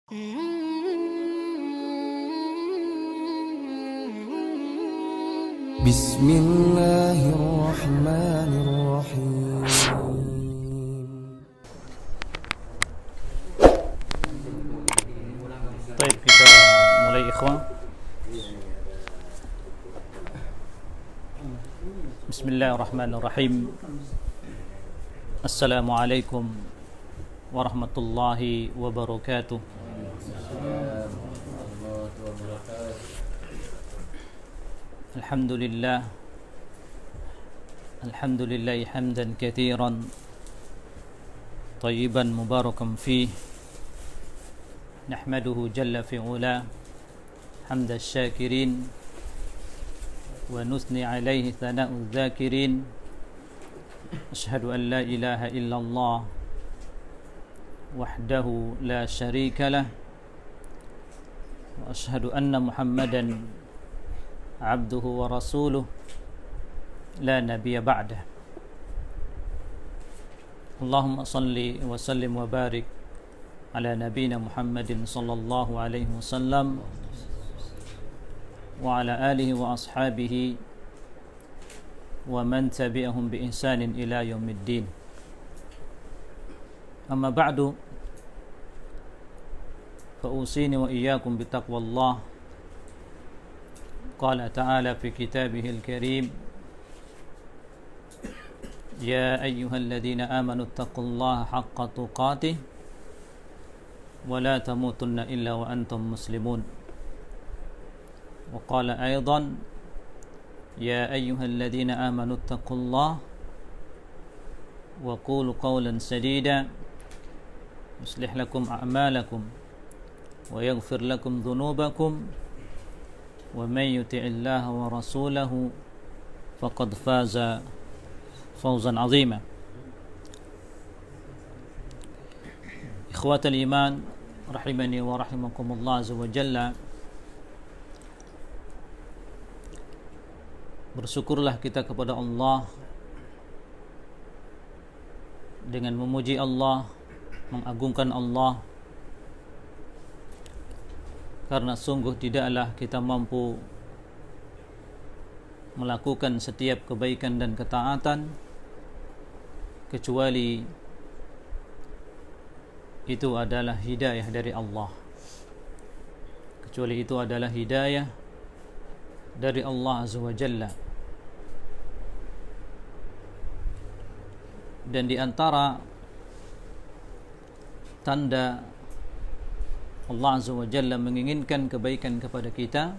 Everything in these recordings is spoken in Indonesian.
بسم الله الرحمن الرحيم. Baik, kita mulai ikhwan. Bismillahirrahmanirrahim. Assalamualaikum warahmatullahi wabarakatuh. Alhamdulillah hamdan katsiran tayyiban mubarakan fih. Nahmaduhu jalla fi ula hamda syakirin wa nusni alaihi thana'u dzakirin. Ashhadu an la ilaha illallah wahdahu la syarika lah wa ashhadu anna Muhammadan abduhu wa rasuluh la nabiyya ba'dah. Allahumma salli wa sallim wa barik ala nabina Muhammadin sallallahu alaihi wasallam wa ala alihi wa ashabihi wa man tabi'ahum bi ihsanin ila yaumiddin. Amma ba'du, fa usini wa iyyakum bi taqwallah. Qala ta'ala fi kitabihil karim, ya ayyuhalladzina amanu taqullaha haqqa tuqatih wa la tamutunna illa wa antum muslimun. Wa qala aydan, ya ayyuhalladzina amanu taqullaha wa qulu qawlan sadida yuslih lakum a'malakum wa yaghfir lakum dhunubakum wa man yuti'illaha wa rasulahu faqad faza fawzan 'azima. Ikhwatal iman rahimani wa rahimakumullah azza wa jalla. Bersyukurlah kita kepada Allah dengan memuji Allah, mengagungkan Allah, karena sungguh tidaklah kita mampu melakukan setiap kebaikan dan ketaatan kecuali itu adalah hidayah dari Allah. Kecuali itu adalah hidayah dari Allah Azza wa Jalla. Dan di antara tanda Allah Azza wa Jalla menginginkan kebaikan kepada kita,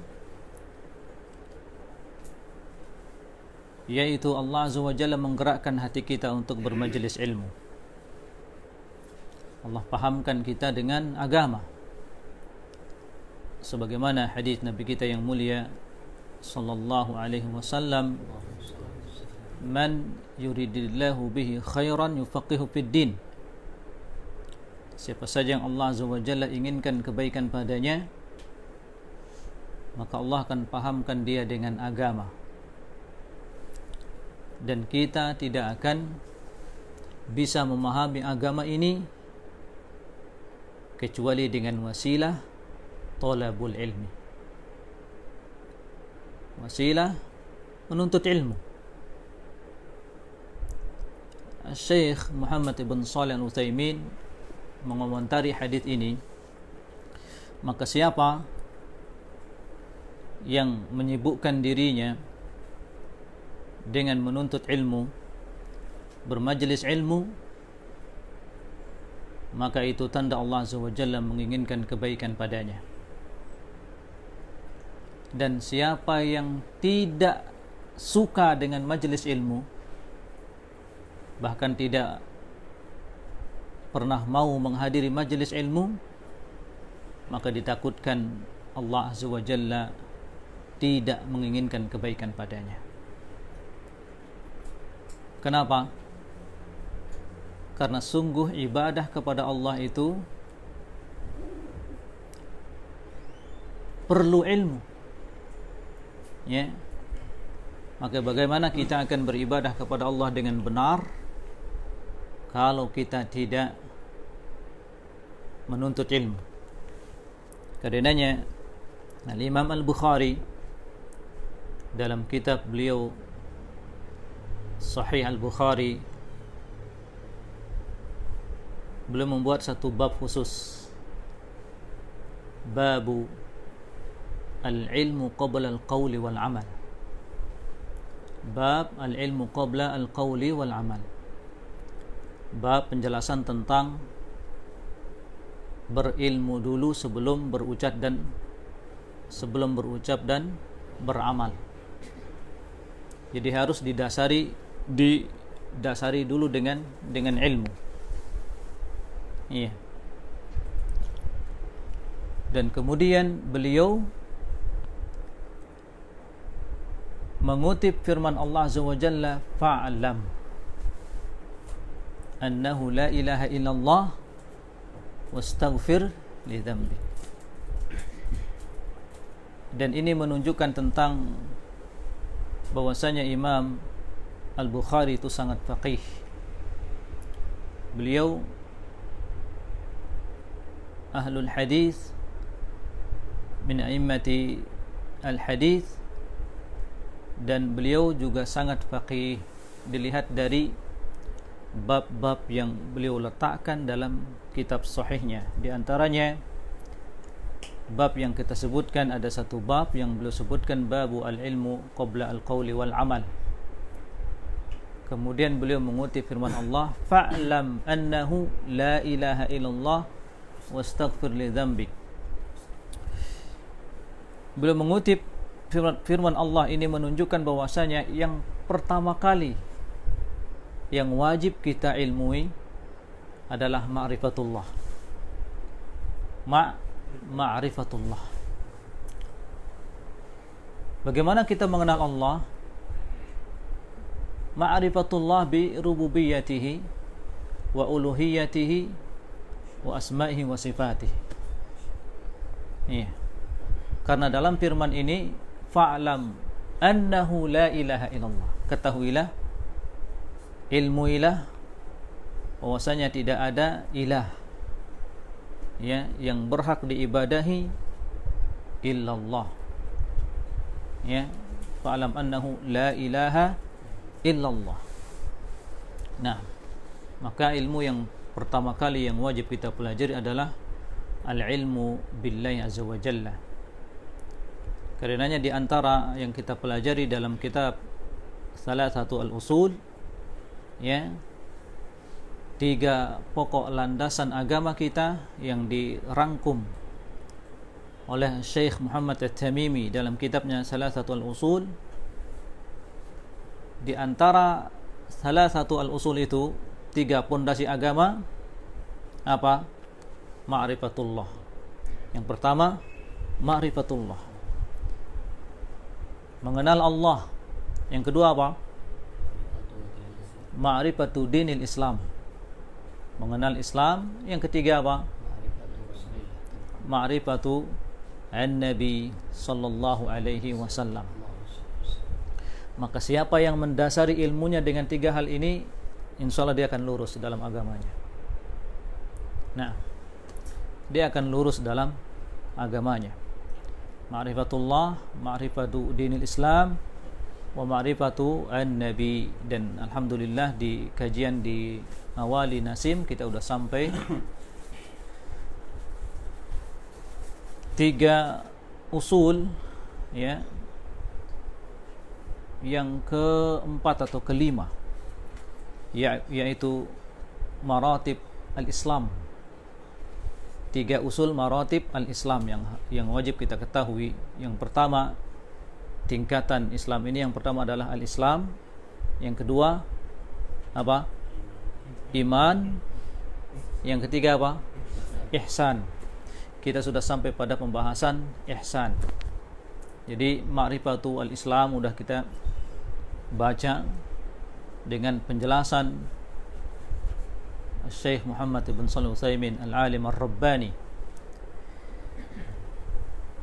yaitu Allah Azza wa Jalla menggerakkan hati kita untuk bermajlis ilmu. Allah pahamkan kita dengan agama, sebagaimana hadis Nabi kita yang mulia sallallahu alaihi wasallam, man yuridillahu bihi khairan yufaqihu fid din. Siapa saja yang Allah Azza wa Jalla inginkan kebaikan padanya, maka Allah akan pahamkan dia dengan agama. Dan kita tidak akan bisa memahami agama ini kecuali dengan wasilah talabul ilmi, wasilah menuntut ilmu. Syekh Muhammad ibn Shalih Al-Utsaimin mengomentari hadis ini, maka siapa yang menyibukkan dirinya dengan menuntut ilmu, bermajlis ilmu, maka itu tanda Allah Azza wa Jalla menginginkan kebaikan padanya. Dan siapa yang tidak suka dengan majlis ilmu, bahkan tidak pernah mau menghadiri majlis ilmu, maka ditakutkan Allah Azza wa Jalla tidak menginginkan kebaikan padanya. Kenapa? Karena sungguh ibadah kepada Allah itu perlu ilmu, ya. Maka bagaimana kita akan beribadah kepada Allah dengan benar kalau kita tidak menuntut ilmu? Karenanya Imam Al-Bukhari dalam kitab beliau Sahih Al-Bukhari, beliau membuat satu bab khusus, babu al-ilmu qabla al-qawli wal-amal. Bab al-ilmu qabla al-qawli wal-amal. Bab penjelasan tentang berilmu dulu sebelum berucap dan beramal. Jadi harus didasari dulu dengan ilmu. Iya. Dan kemudian beliau mengutip firman Allah Azza wa Jalla, fa'lam annahu la ilaha illallah wastaghfir li dzambi. Dan ini menunjukkan tentang bahwasanya Imam Al-Bukhari itu sangat faqih. Beliau ahlul hadis, min a'immati al-hadis, dan beliau juga sangat faqih dilihat dari bab-bab yang beliau letakkan dalam kitab sahihnya. Di antaranya bab yang kita sebutkan, ada satu bab yang beliau sebutkan, babu al-ilmu qabla al-qawli wal-amal. Kemudian beliau mengutip firman Allah, fa'lam annahu la ilaha illallah wastaghfir li dzambik. Beliau mengutip firman Allah ini menunjukkan bahwasanya yang pertama kali yang wajib kita ilmui adalah ma'rifatullah. Ma'rifatullah. Bagaimana kita mengenal Allah? Ma'rifatullah bi rububiyyatihi wa uluhiyyatihi wa asma'ihi wa sifatihi. Iya. Karena dalam firman ini, fa'lam annahu la ilaha illallah. Ketahuilah, ilmuilah bahwasanya tidak ada ilah ya yang berhak diibadahi illallah. Ya, fa'lam annahu la ilaha illallah. Nah, maka ilmu yang pertama kali yang wajib kita pelajari adalah al-ilmu billahi azza wa jalla. Karenanya di antara yang kita pelajari dalam kitab Salasatu al-Usul, ya, 3 pokok landasan agama kita yang dirangkum oleh Syekh Muhammad At-Tamimi dalam kitabnya Salasatu al-Usul. Di antara Salasatu al-Usul itu 3 pondasi agama apa? Ma'rifatullah. Yang pertama, ma'rifatullah, mengenal Allah. Yang kedua apa? Ma'rifatu dinil Islam, mengenal Islam. Yang ketiga apa? Ma'rifatu an-Nabi sallallahu alaihi wasallam. Maka siapa yang mendasari ilmunya dengan 3 hal ini, insyaallah dia akan lurus dalam agamanya. Nah, dia akan lurus dalam agamanya. Ma'rifatullah, ma'rifatu dinil Islam, wa ma'rifatu an-Nabi. Dan alhamdulillah di kajian di awali Nasim kita sudah sampai 3 usul, ya, yang keempat atau kelima, yaitu maratib al-Islam. 3 usul maratib al-Islam yang wajib kita ketahui. Yang pertama, tingkatan Islam ini yang pertama adalah al-Islam. Yang kedua apa? Iman. Yang ketiga apa? Ihsan. Kita sudah sampai pada pembahasan ihsan. Jadi ma'rifatu al-Islam sudah kita baca dengan penjelasan Syekh Muhammad ibn Shalih Al-Utsaimin al-alim ar-rabbani.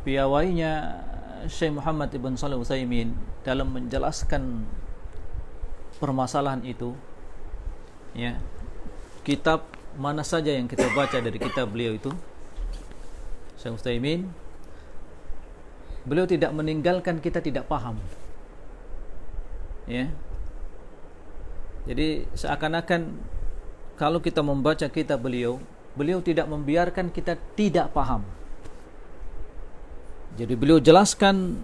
Piawainya Syekh Muhammad ibn Shalih Al-Utsaimin dalam menjelaskan permasalahan itu, ya, kitab mana saja yang kita baca dari kitab beliau itu, Syekh Utsaimin, beliau tidak meninggalkan kita tidak paham. Ya. Jadi seakan-akan kalau kita membaca kitab beliau tidak membiarkan kita tidak paham. Jadi beliau jelaskan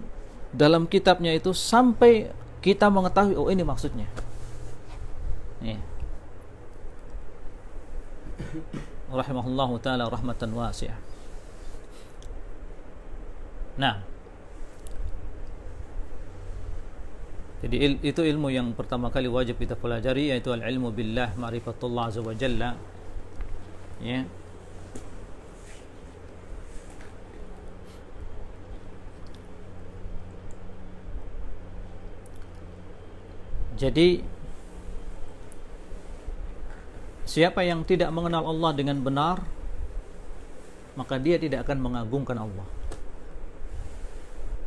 dalam kitabnya itu sampai kita mengetahui, oh ini maksudnya. Ya. Rahimahullahu ta'ala rahmatan wasi'ah. Nah, jadi itu ilmu yang pertama kali wajib kita pelajari, yaitu al-ilmu billah, ma'rifatullah azza wa jalla. Ya. Jadi siapa yang tidak mengenal Allah dengan benar, maka dia tidak akan mengagungkan Allah.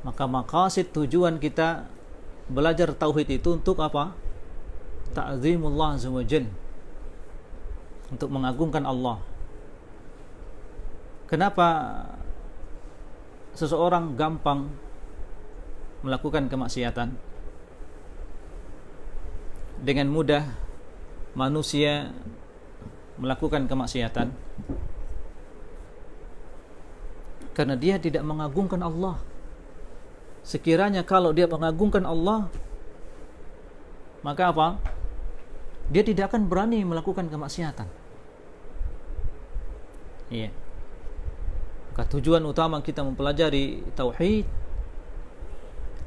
Maka maqasid tujuan kita belajar tauhid itu untuk apa? Ta'zimullah azza wa jalla, untuk mengagungkan Allah. Kenapa seseorang gampang melakukan kemaksiatan? Dengan mudah manusia melakukan kemaksiatan karena dia tidak mengagungkan Allah. Sekiranya kalau dia mengagungkan Allah, maka apa? Dia tidak akan berani melakukan kemaksiatan. Iya. Maka tujuan utama kita mempelajari tauhid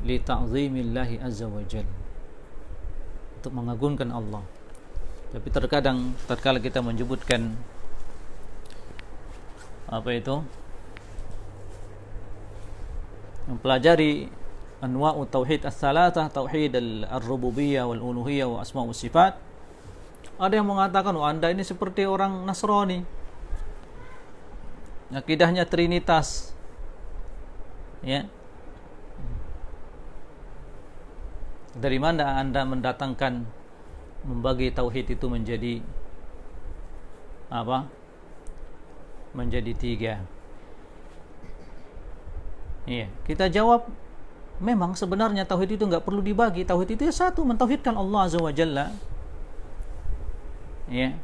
li ta'zimillahi azza wa jalla, untuk mengagungkan Allah. Tapi terkadang tatkala kita menyebutkan apa itu, mempelajari anwa'u tauhid as-salatah, tauhid ar-rububiyyah wal uluhiyyah wa asma' wa sifat, ada yang mengatakan, oh, Anda ini seperti orang Nasrani, akidahnya trinitas. Ya. Dari mana Anda mendatangkan membagi tauhid itu menjadi apa? Menjadi 3. Iya, kita jawab, memang sebenarnya tauhid itu enggak perlu dibagi. Tauhid itu ya satu, mentauhidkan Allah azza wa jalla. Iya.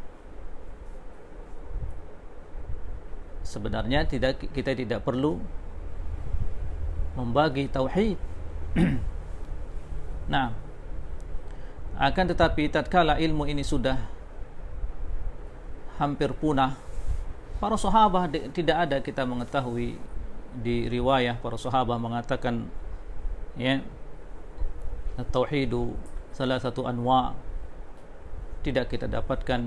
Sebenarnya kita tidak perlu membagi tauhid. Nah, akan tetapi tatkala ilmu ini sudah hampir punah, para sahabat tidak ada kita mengetahui di riwayah para sahabat mengatakan, ya, at-tauhidu salah satu anwa', tidak kita dapatkan.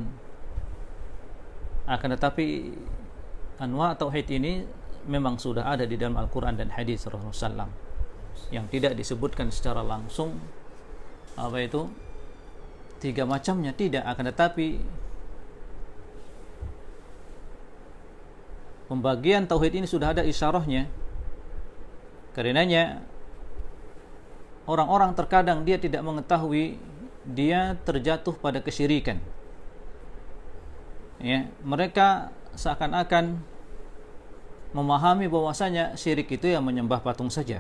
Akan tetapi anwa' tauhid ini memang sudah ada di dalam Al-Quran dan hadis Rasulullah SAW, yang tidak disebutkan secara langsung apa itu 3 macamnya, tidak. Akan tetapi pembagian tauhid ini sudah ada isyarahnya. Karenanya orang-orang terkadang dia tidak mengetahui, dia terjatuh pada kesyirikan. Ya, mereka seakan-akan memahami bahwasanya syirik itu yang menyembah patung saja.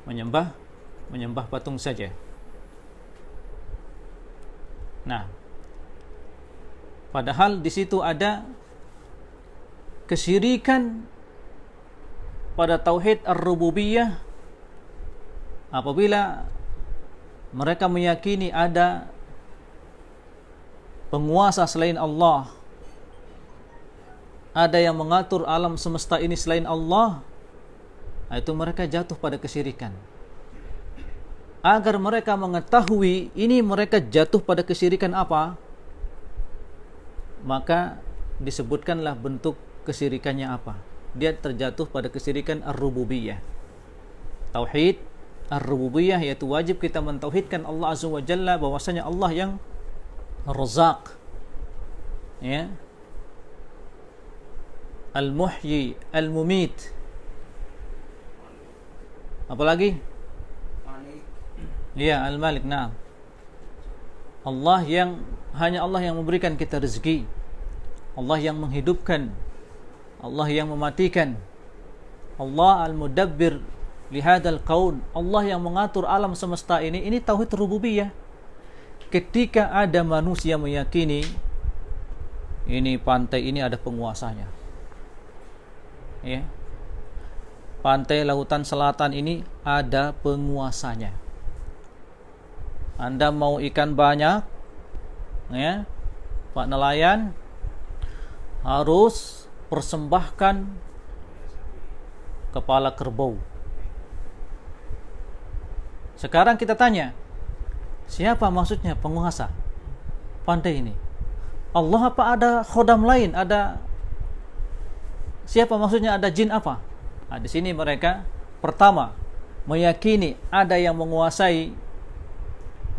Menyembah patung saja. Nah, padahal di situ ada kesyirikan pada tauhid ar-rububiyah apabila mereka meyakini ada penguasa selain Allah, ada yang mengatur alam semesta ini selain Allah. Itu mereka jatuh pada kesyirikan. Agar mereka mengetahui ini mereka jatuh pada kesyirikan apa, maka disebutkanlah bentuk kesyirikannya apa. Dia terjatuh pada kesyirikan ar-rububiyah. Tauhid ar-rububiyah, yaitu wajib kita mentauhidkan Allah azza wa jalla, bahwasanya Allah yang Razzaq, ya, Al-Muhyi, Al-Mumit. Apalagi? Iya, Al-Malik. Nah, Allah yang hanya Allah yang memberikan kita rezeki, Allah yang menghidupkan, Allah yang mematikan, Allah al-mudabbir lihadal kaun, Allah yang mengatur alam semesta ini tauhid rububiyah. Ketika ada manusia meyakini ini pantai ini ada penguasanya, ya, pantai lautan selatan ini ada penguasanya. Anda mau ikan banyak, ya, Pak nelayan, harus persembahkan kepala kerbau. Sekarang kita tanya, siapa maksudnya penguasa pantai ini? Allah apa ada khodam lain? Ada siapa maksudnya? Ada jin apa? Nah, di sini mereka pertama meyakini ada yang menguasai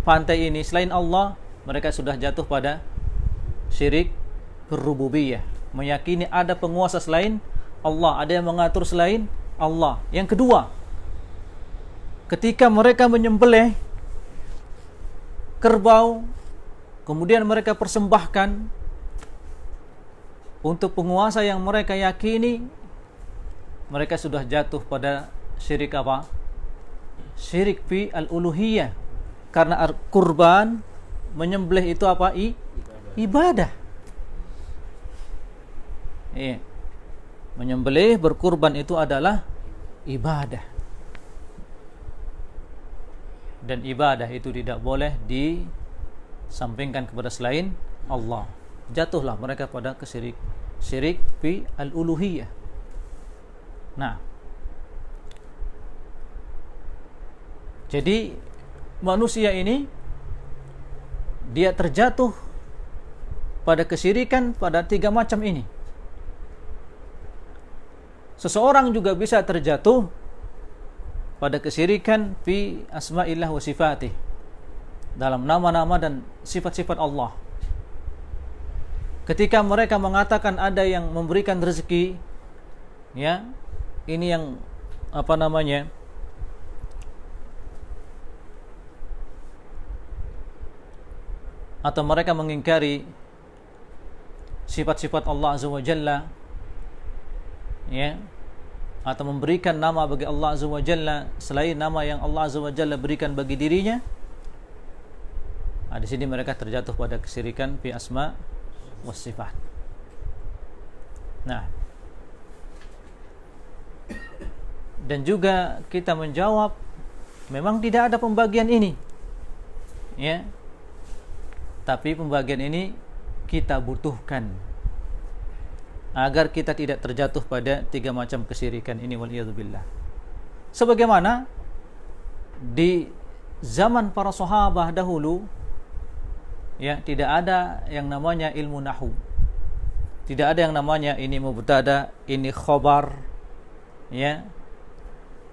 pantai ini selain Allah. Mereka sudah jatuh pada syirik rububiyah, meyakini ada penguasa selain Allah, ada yang mengatur selain Allah. Yang kedua, ketika mereka menyembelih kerbau, kemudian mereka persembahkan untuk penguasa yang mereka yakini, mereka sudah jatuh pada syirik apa? Syirik fi al-uluhiyah. Karena kurban, menyembelih itu apa? Ibadah. Iya. Menyembelih, berkurban itu adalah ibadah. Dan ibadah itu tidak boleh disampingkan kepada selain Allah. Jatuhlah mereka pada syirik fi al-uluhiyah. Nah, jadi manusia ini dia terjatuh pada kesyirikan pada 3 macam ini. Seseorang juga bisa terjatuh pada kesyirikan fi asma'illah wa sifatih, dalam nama-nama dan sifat-sifat Allah. Ketika mereka mengatakan ada yang memberikan rezeki, ya, ini yang apa namanya, atau mereka mengingkari sifat-sifat Allah Azza wa Jalla, ya, atau memberikan nama bagi Allah Azza wa Jalla selain nama yang Allah Azza wa Jalla berikan bagi dirinya. Nah, di sini mereka terjatuh pada kesyirikan fi asma was sifat. Nah, dan juga kita menjawab memang tidak ada pembagian ini, ya, tapi pembagian ini kita butuhkan agar kita tidak terjatuh pada 3 macam kesyirikan ini, waliyadzubillah. Sebagaimana di zaman para sahabat dahulu, ya, tidak ada yang namanya ilmu nahwu, tidak ada yang namanya ini mubtada, ini khobar, ya,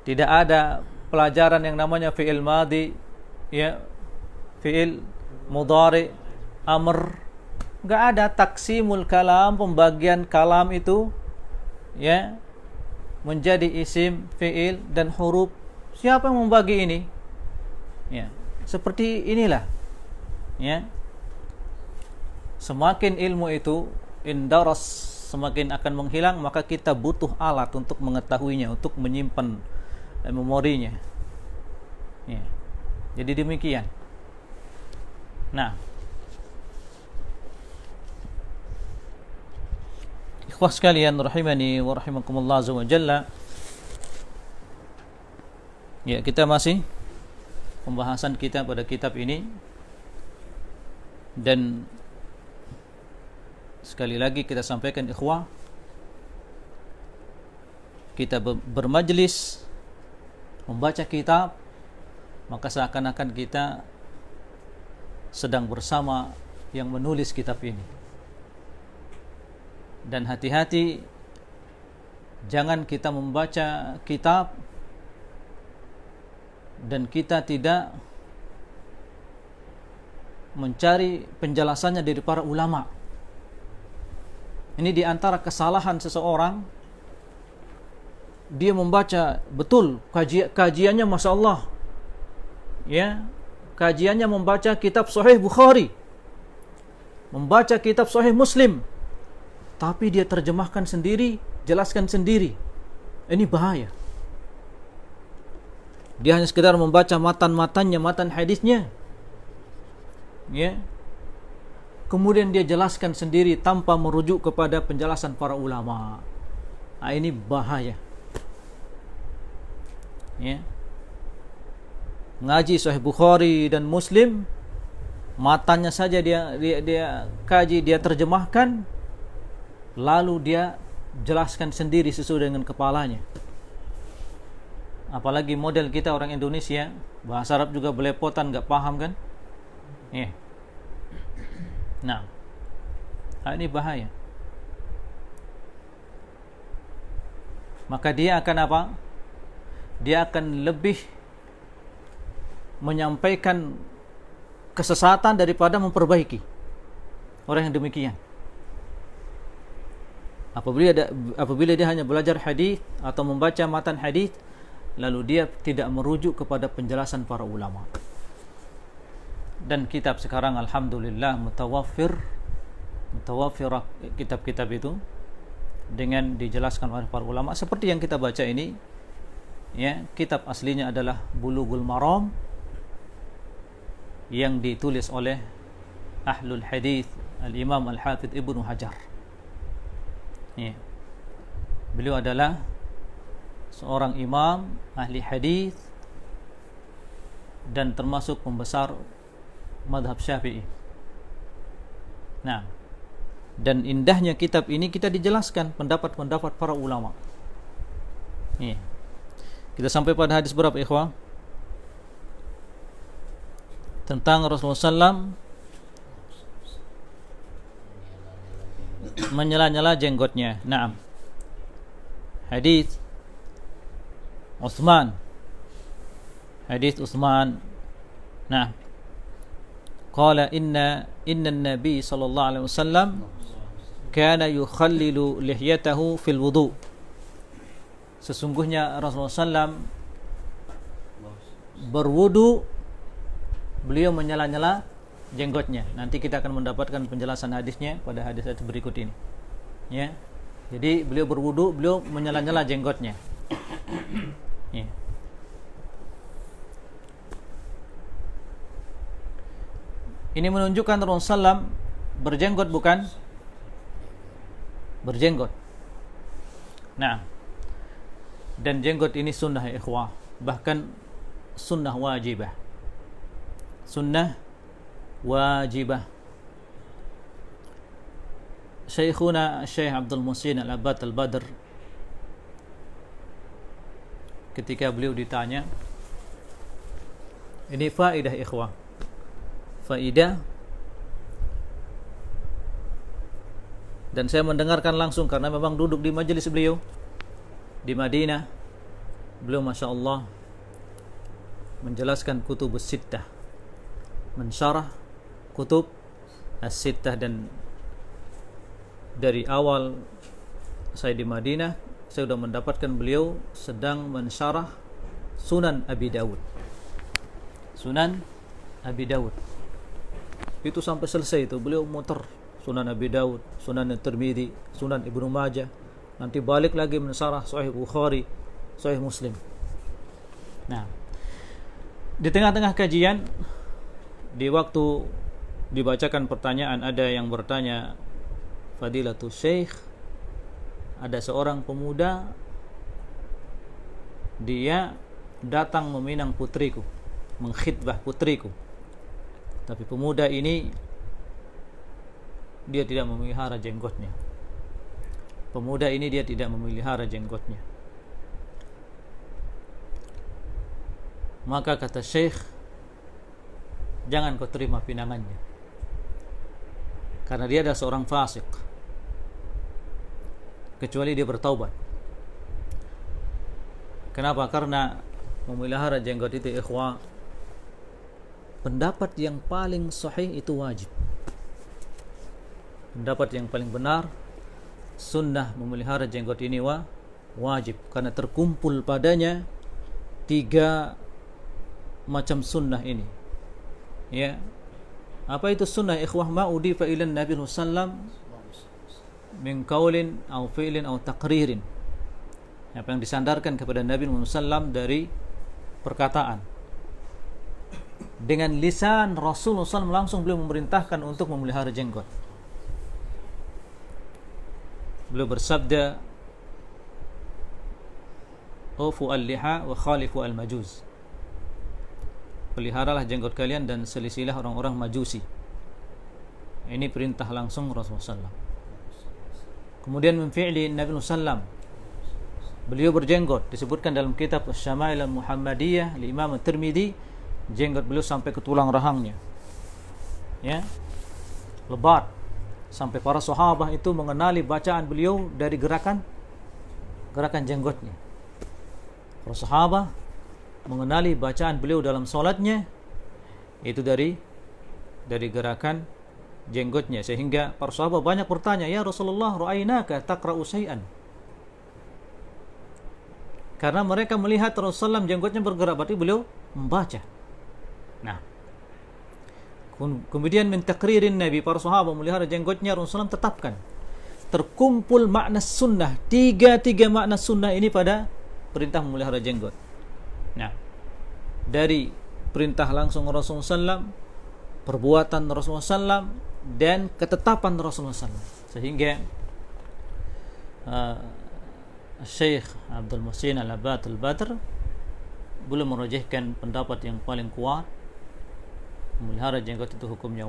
tidak ada pelajaran yang namanya fi'il madhi, ya, fi'il mudhari, amr. Enggak ada taksimul kalam, pembagian kalam itu, ya, menjadi isim, fi'il dan huruf. Siapa yang membagi ini? Ya, seperti inilah, ya. Semakin ilmu itu indaras, semakin akan menghilang, maka kita butuh alat untuk mengetahuinya, untuk menyimpan memorinya. Ya. Jadi demikian. Nah, ikhwah sekalian rahimani wa rahimakumullah azza wa jalla. Ya, kita masih pembahasan kita pada kitab ini, dan sekali lagi kita sampaikan ikhwah, kita bermajlis membaca kitab, maka seakan-akan kita sedang bersama yang menulis kitab ini. Dan hati-hati, jangan kita membaca kitab dan kita tidak mencari penjelasannya dari para ulama. Ini diantara kesalahan seseorang. Dia membaca betul kajiannya, Masya Allah, ya, kajiannya membaca kitab Sahih Bukhari, membaca kitab Sahih Muslim, tapi dia terjemahkan sendiri, jelaskan sendiri. Ini bahaya. Dia hanya sekedar membaca matan-matannya, matan hadisnya, ya. Kemudian dia jelaskan sendiri tanpa merujuk kepada penjelasan para ulama. Nah, ini bahaya. Ya. Ngaji Sahih Bukhari dan Muslim, matanya saja dia kaji, dia terjemahkan, lalu dia jelaskan sendiri sesuai dengan kepalanya. Apalagi model kita orang Indonesia, bahasa Arab juga belepotan, enggak paham kan? Ya. Nah, ini bahaya. Maka dia akan apa? Dia akan lebih menyampaikan kesesatan daripada memperbaiki. Orang yang demikian, apabila dia hanya belajar hadis atau membaca matan hadis, lalu dia tidak merujuk kepada penjelasan para ulama. Dan kitab sekarang alhamdulillah mutawaffirah kitab-kitab itu dengan dijelaskan oleh para ulama seperti yang kita baca ini, ya. Kitab aslinya adalah Bulughul Maram yang ditulis oleh ahlul hadis al-Imam al-Hafidh Ibnu Hajar, ya. Beliau adalah seorang imam ahli hadis dan termasuk pembesar madhab Syafi'i. Nah, dan indahnya kitab ini kita dijelaskan pendapat-pendapat para ulama. Iya. Kita sampai pada hadis berapa, ikhwah? Tentang Rasulullah SAW menyela-nyela jenggotnya. Naam. Hadis Utsman. Hadis Utsman. Nah. Qala inna an-nabiy sallallahu alaihi wasallam kana yukhallilu lihyatahu fil wudu. Sesungguhnya Rasulullah SAW berwudu, beliau menyela-nyela jenggotnya. Nanti kita akan mendapatkan penjelasan hadisnya pada hadis berikut ini, ya. Jadi beliau berwudu, beliau menyela-nyela jenggotnya, ya. Ini menunjukkan Rasulullah SAW berjenggot bukan? Berjenggot. Nah, dan jenggot ini sunnah, ya ikhwah. Bahkan sunnah wajibah. Sunnah wajibah. Syekhuna Syekh Abdul Muhsin Al-Abbad Al-Badr, ketika beliau ditanya, ini faedah, ikhwah, faedah, dan saya mendengarkan langsung karena memang duduk di majelis beliau di Madinah. Beliau Masya Allah menjelaskan kutub as-sittah, mensyarah kutub as-sittah, dan dari awal saya di Madinah saya sudah mendapatkan beliau sedang mensyarah Sunan Abi Dawud. Sunan Abi Dawud itu sampai selesai itu beliau muter Sunan Abi Dawud, Sunan At-Tirmidzi, Sunan Ibnu Majah, nanti balik lagi mensyarah Sahih Bukhari, Sahih Muslim. Nah, di tengah-tengah kajian, di waktu dibacakan pertanyaan, ada yang bertanya, Fadilatul Syekh, ada seorang pemuda, dia datang meminang putriku, mengkhitbah putriku, tapi pemuda ini dia tidak memelihara jenggotnya. Pemuda ini dia tidak memelihara jenggotnya. Maka kata Syekh, jangan kau terima pinangannya, karena dia adalah seorang fasik, kecuali dia bertaubat. Kenapa? Karena memelihara jenggot itu, ikhwah, pendapat yang paling sahih itu wajib. Pendapat yang paling benar, sunnah memelihara jenggot ini wajib, karena terkumpul padanya 3 macam sunnah ini, ya. Apa itu sunnah, ikhwah? Ma udifa ilan Nabi sallam min qaulin aw fi'lin aw taqririn, apa yang disandarkan kepada Nabi Muhammad SAW dari perkataan. Dengan lisan Rasulullah SAW langsung beliau memerintahkan untuk memelihara jenggot. Beliau bersabda, "Ufu al-liha wa khalifu al-majuz." Peliharalah jenggot kalian dan selisilah orang-orang Majusi. Ini perintah langsung Rasulullah SAW. Kemudian min fi'li Nabi SAW, beliau berjenggot. Disebutkan dalam kitab Asy-Syama'il Al-Muhammadiyah li Imam At-Tirmidzi, jenggot beliau sampai ke tulang rahangnya, ya, lebat, sampai para sahabat itu mengenali bacaan beliau dari gerakan jenggotnya. Para sahabat mengenali bacaan beliau dalam salatnya itu dari gerakan jenggotnya, sehingga para sahabat banyak bertanya, "Ya Rasulullah, ra'ainaka taqra'u syai'an." Karena mereka melihat Rasulullah jenggotnya bergerak, berarti beliau membaca. Nah, kemudian min taqririn Nabi, para sahabat melihara jenggotnya Rasulullah tetapkan. Terkumpul makna sunnah, tiga makna sunnah ini pada perintah memelihara jenggot. Nah, dari perintah langsung Rasulullah SAW, perbuatan Rasulullah SAW, dan ketetapan Rasulullah SAW. Sehingga Syekh Abdul Muhsin Al-Abbad Al-Badr belum merajihkan pendapat yang paling kuat, memelihara jenggot itu hukumnya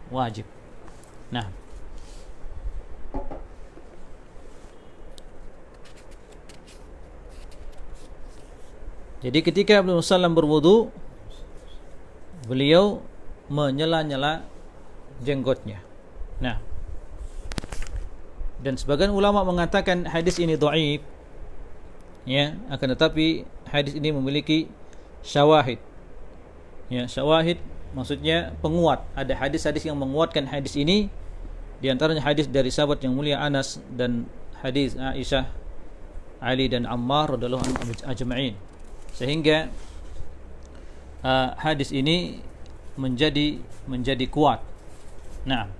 wajib. Nah, jadi ketika Nabi SAW berwudu, beliau menyela-nyela jenggotnya. Nah, dan sebagian ulama mengatakan hadis ini dhaif, ya, akan tetapi hadis ini memiliki syawahid. Ya, syawahid maksudnya penguat. Ada hadis-hadis yang menguatkan hadis ini, di antaranya hadis dari sahabat yang mulia Anas dan hadis Aisyah, Ali dan Ammar radhiyallahu anhum ajma'in. Sehingga hadis ini menjadi kuat. Nah,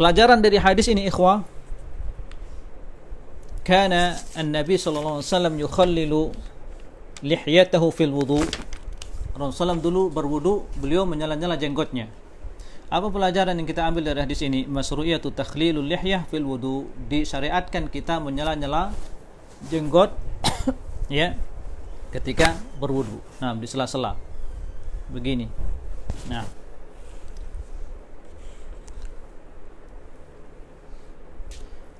pelajaran dari hadis ini, ikhwah, kana an-nabi sallallahu alaihi wasallam yukhallilu lihyatahu fil wudu. Rasulullah dulu berwudu, beliau menyela-nyela jenggotnya. Apa pelajaran yang kita ambil dari hadis ini? Masyru'iyatu takhlilul lihyah fil wudu. Disyariatkan kita menyela-nyela jenggot ya, ketika berwudu. Nah, di sela-sela. Begini. Nah,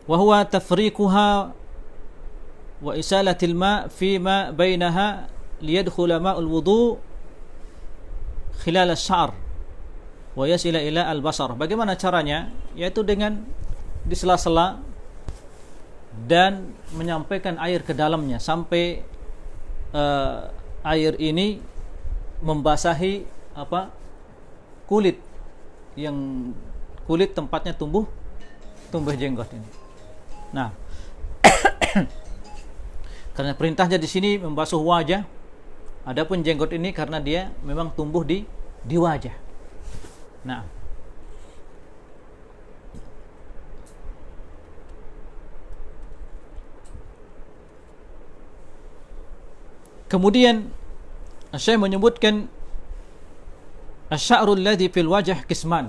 wa huwa tafriquha wa isalatil ma' fi ma bainaha liyadkhula ma'ul wudu khilal asy-sya'r wa yasila ila al-basar. Bagaimana caranya? Yaitu dengan di sela-sela dan menyampaikan air ke dalamnya sampai air ini membasahi kulit tempatnya tumbuh jenggot ini. Nah, karena perintahnya di sini membasuh wajah, adapun jenggot ini karena dia memang tumbuh di wajah. Nah, kemudian Syekh menyebutkan asy-sya'rul ladzi fil wajh qisman.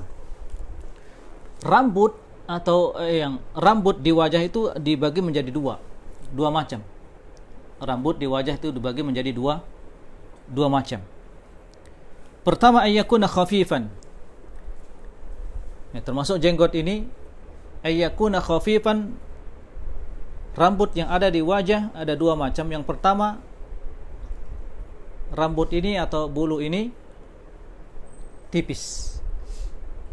Rambut atau yang rambut di wajah itu dibagi menjadi dua macam. Rambut di wajah itu dibagi menjadi dua macam. Pertama, ayyakuna khafifan. Ya, termasuk jenggot ini ayyakuna khafifan. Rambut yang ada di wajah ada dua macam. Yang pertama, rambut ini atau bulu ini tipis,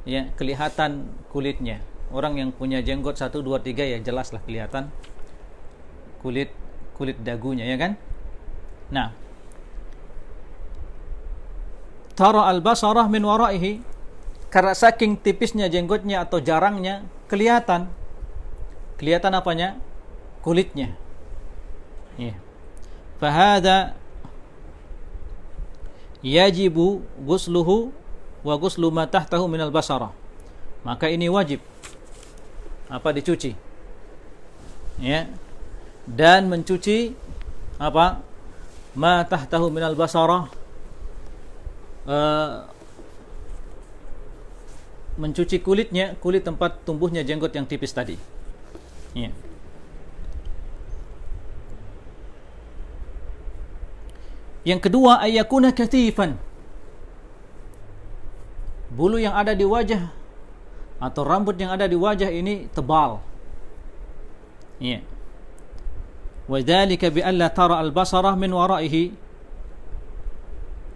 ya, kelihatan kulitnya. Orang yang punya jenggot 1, 2, 3 ya jelaslah kelihatan kulit dagunya, ya kan? Nah, tara al-basarah min waraihi, karena saking tipisnya jenggotnya atau jarangnya kelihatan apanya? Kulitnya. Ya. Fahada yajibu ghusluhu wa ghuslu ma tahtahu minal basarah. Maka ini wajib apa dicuci, ya, dan mencuci apa ma tahtahu minal basarah, mencuci kulitnya, kulit tempat tumbuhnya jenggot yang tipis tadi, ya. Yang kedua, ayyakuna katifan, bulu yang ada di wajah atau rambut yang ada di wajah ini tebal, ya. Wa dzalika bi alla tara al-basarah min waraihi,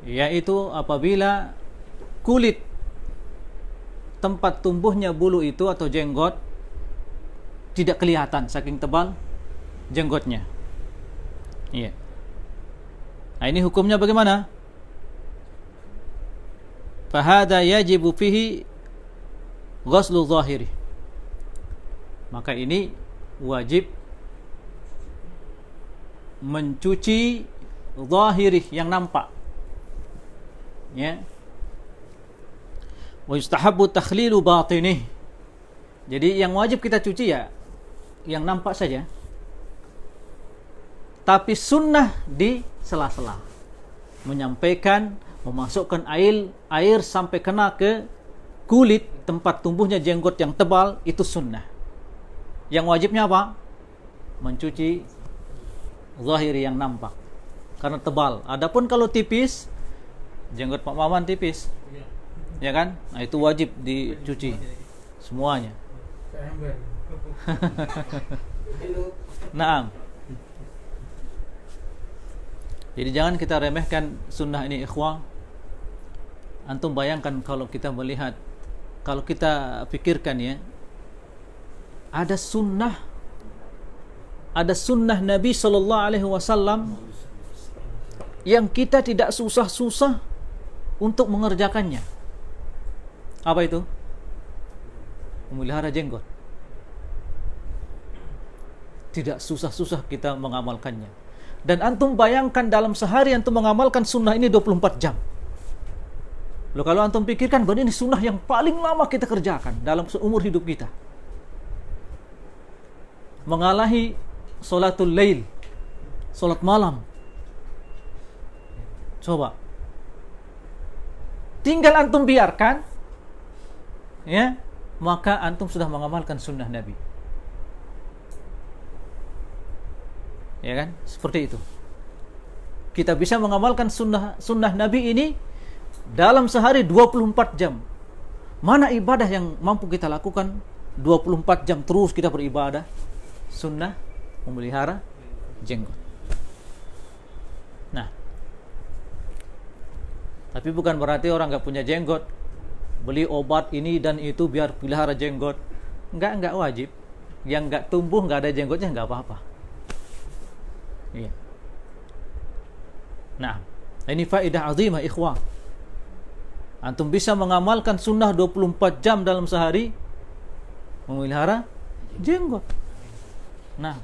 yaitu apabila kulit tempat tumbuhnya bulu itu atau jenggot tidak kelihatan saking tebal jenggotnya, iya. Nah, ini hukumnya bagaimana? Fahada yajibu fihi ghuslu zahiri, maka ini wajib mencuci zahiri yang nampak, ya. Wa yustahabbu takhlilu batinih, jadi yang wajib kita cuci ya yang nampak saja, tapi sunnah di sela-sela, menyampaikan, memasukkan air sampai kena ke kulit tempat tumbuhnya jenggot yang tebal, itu sunnah. Yang wajibnya apa? Mencuci zahiri yang nampak, karena tebal. Adapun kalau tipis, jenggot Pak Maman tipis, ya kan? Nah, itu wajib dicuci semuanya. Naam. Jadi jangan kita remehkan sunnah ini, ikhwah. Antum bayangkan kalau kita melihat, kalau kita pikirkan, ya, ada sunnah Nabi sallallahu alaihi wasallam yang kita tidak susah-susah untuk mengerjakannya. Apa itu? Memelihara jenggot. Tidak susah-susah kita mengamalkannya. Dan antum bayangkan dalam sehari antum mengamalkan sunnah ini 24 jam. Loh, kalau antum pikirkan, berarti ini sunnah yang paling lama kita kerjakan dalam seumur hidup kita. Mengalahi salatul lail, salat malam. Coba. Tinggal antum biarkan, ya, maka antum sudah mengamalkan sunnah Nabi. Ya kan? Seperti itu. Kita bisa mengamalkan sunnah Nabi ini dalam sehari 24 jam. Mana ibadah yang mampu kita lakukan 24 jam terus kita beribadah? Sunnah memelihara jenggot. Nah, tapi bukan berarti orang nggak punya jenggot beli obat ini dan itu biar pelihara jenggot. Nggak wajib. Yang nggak tumbuh, nggak ada jenggotnya, nggak apa-apa. Iya. Nah, ini faedah azimah, ikhwah. Antum bisa mengamalkan sunnah 24 jam dalam sehari, memelihara jenggot. Nah,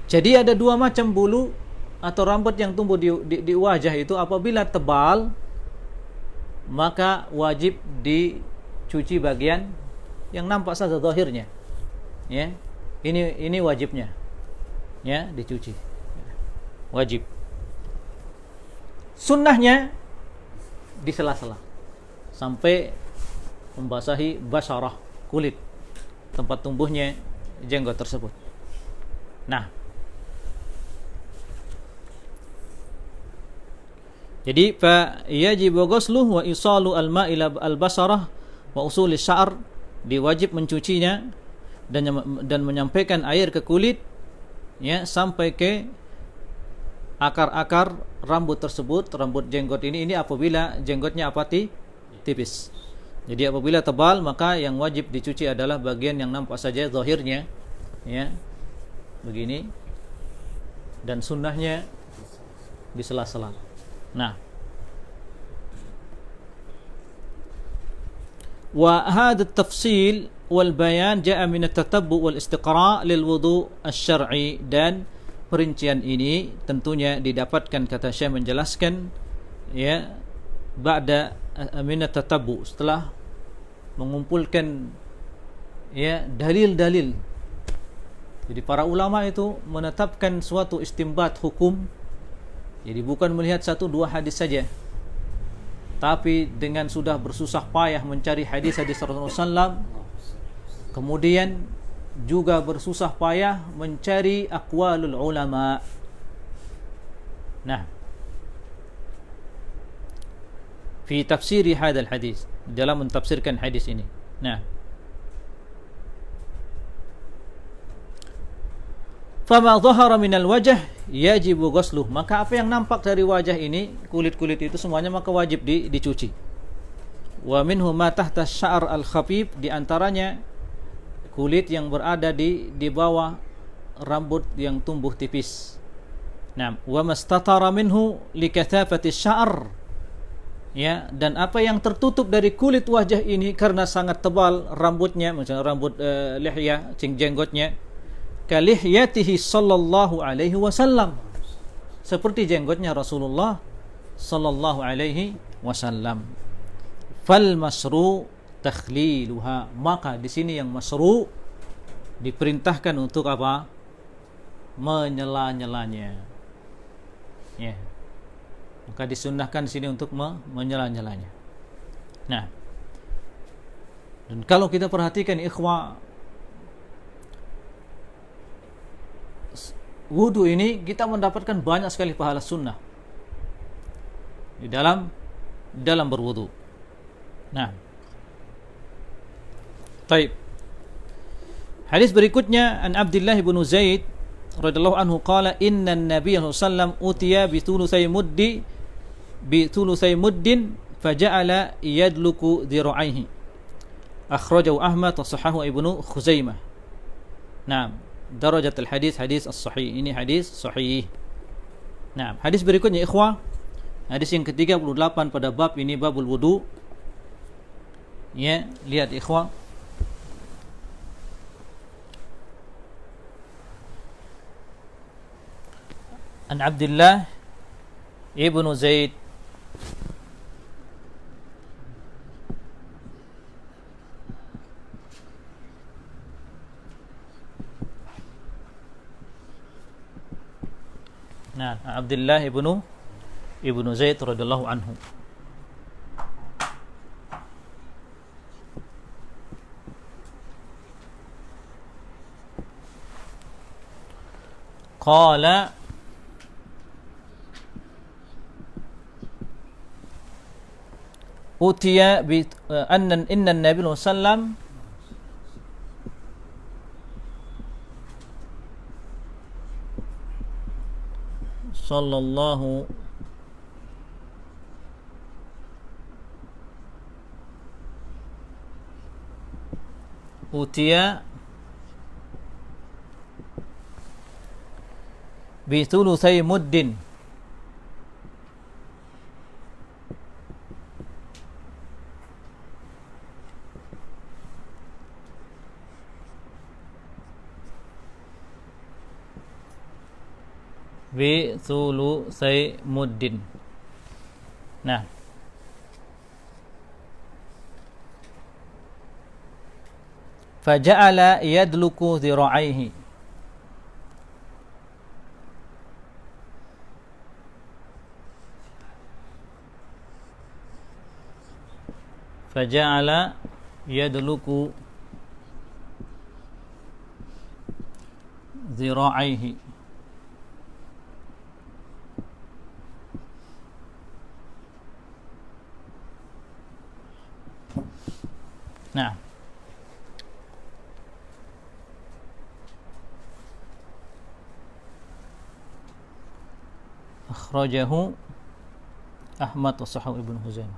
jadi ada dua macam bulu atau rambut yang tumbuh di wajah itu. Apabila tebal, maka wajib dicuci bagian yang nampak saja zahirnya, ya. Ini wajibnya, ya, dicuci, wajib. Sunnahnya di sela-sela sampai membasahi basarah, kulit tempat tumbuhnya jenggot tersebut. Nah, jadi fa yajibu ghusluhu wa isalu al-ma'i ila al-basarah wa usuli sya'r, diwajib mencucinya dan menyampaikan air ke kulit, ya, sampai ke akar-akar rambut tersebut, rambut jenggot ini apabila jenggotnya tipis. Jadi apabila tebal, maka yang wajib dicuci adalah bagian yang nampak saja zahirnya, ya, begini, dan sunnahnya di sela-sela. Nah, Wa hadha at-tafsil wal bayan jaa min at-tatabbu' wal istiqra' lil wudu' asy-syar'i, dan perincian ini tentunya didapatkan, kata Syekh menjelaskan, ya, ba'da min at-tatabbu', setelah mengumpulkan, ya, dalil-dalil. Jadi para ulama itu menetapkan suatu istimbat hukum. Jadi bukan melihat satu dua hadis saja, tapi dengan sudah bersusah payah mencari hadis-hadis Rasulullah SAW, kemudian juga bersusah payah mencari aqwalul ulama. Nah, fi tafsiri hadzal hadis, dalam mentafsirkan hadis ini. Nah, fama dhahara minal wajh yajibu ghusluh, maka apa yang nampak dari wajah ini, kulit-kulit itu semuanya maka wajib dicuci. Wa minhu ma tahta sya'r al-khafif, di antaranya kulit yang berada di bawah rambut yang tumbuh tipis. Nah, wa mastatara minhu likathafati sya'r, ya, dan apa yang tertutup dari kulit wajah ini karena sangat tebal rambutnya, misalnya rambut lihyah, jenggotnya, kalihyatihi sallallahu alaihi wasallam, seperti jenggotnya Rasulullah sallallahu alaihi wasallam. Fal masru takhliluha, maka di sini yang masru diperintahkan untuk apa? Menyela-nyelanya. Ya. Maka disunnahkan di sini untuk menyela-nyelanya. Nah, dan kalau kita perhatikan ikhwah, wudu ini kita mendapatkan banyak sekali pahala sunnah di dalam berwudu. Nah, baik. Hadis berikutnya, an Abdullah bin Zaid radhiyallahu anhu qala inna an-nabiy sallallahu alaihi wasallam utiya bi thulutsai muddin faja'ala yadluku dhira'aihi, akhrajahu Ahmad wa sahahahu Ibnu Khuzaimah. Nah, darajat al-hadis hadis as-sahih, ini hadis sahih. Nah, hadis berikutnya ikhwah, hadis yang ke-38 pada bab ini, babul wudu. Ya, lihat ikhwah, an Abdullah ibnu Zaid Nah, Abdullah ibnu Zaid radhiyallahu anhu. Qala utiya bi anna inna an-nabiy sallam sallallahu utiya bi thulutsai muddin, bi thulutsai muddin. Nah, faja'ala yadluku dhira'aihi, faja'ala yadluku dhira'aihi. Nah, akhrajahu Ahmad wa sahahu Ibnu Khuzaimah.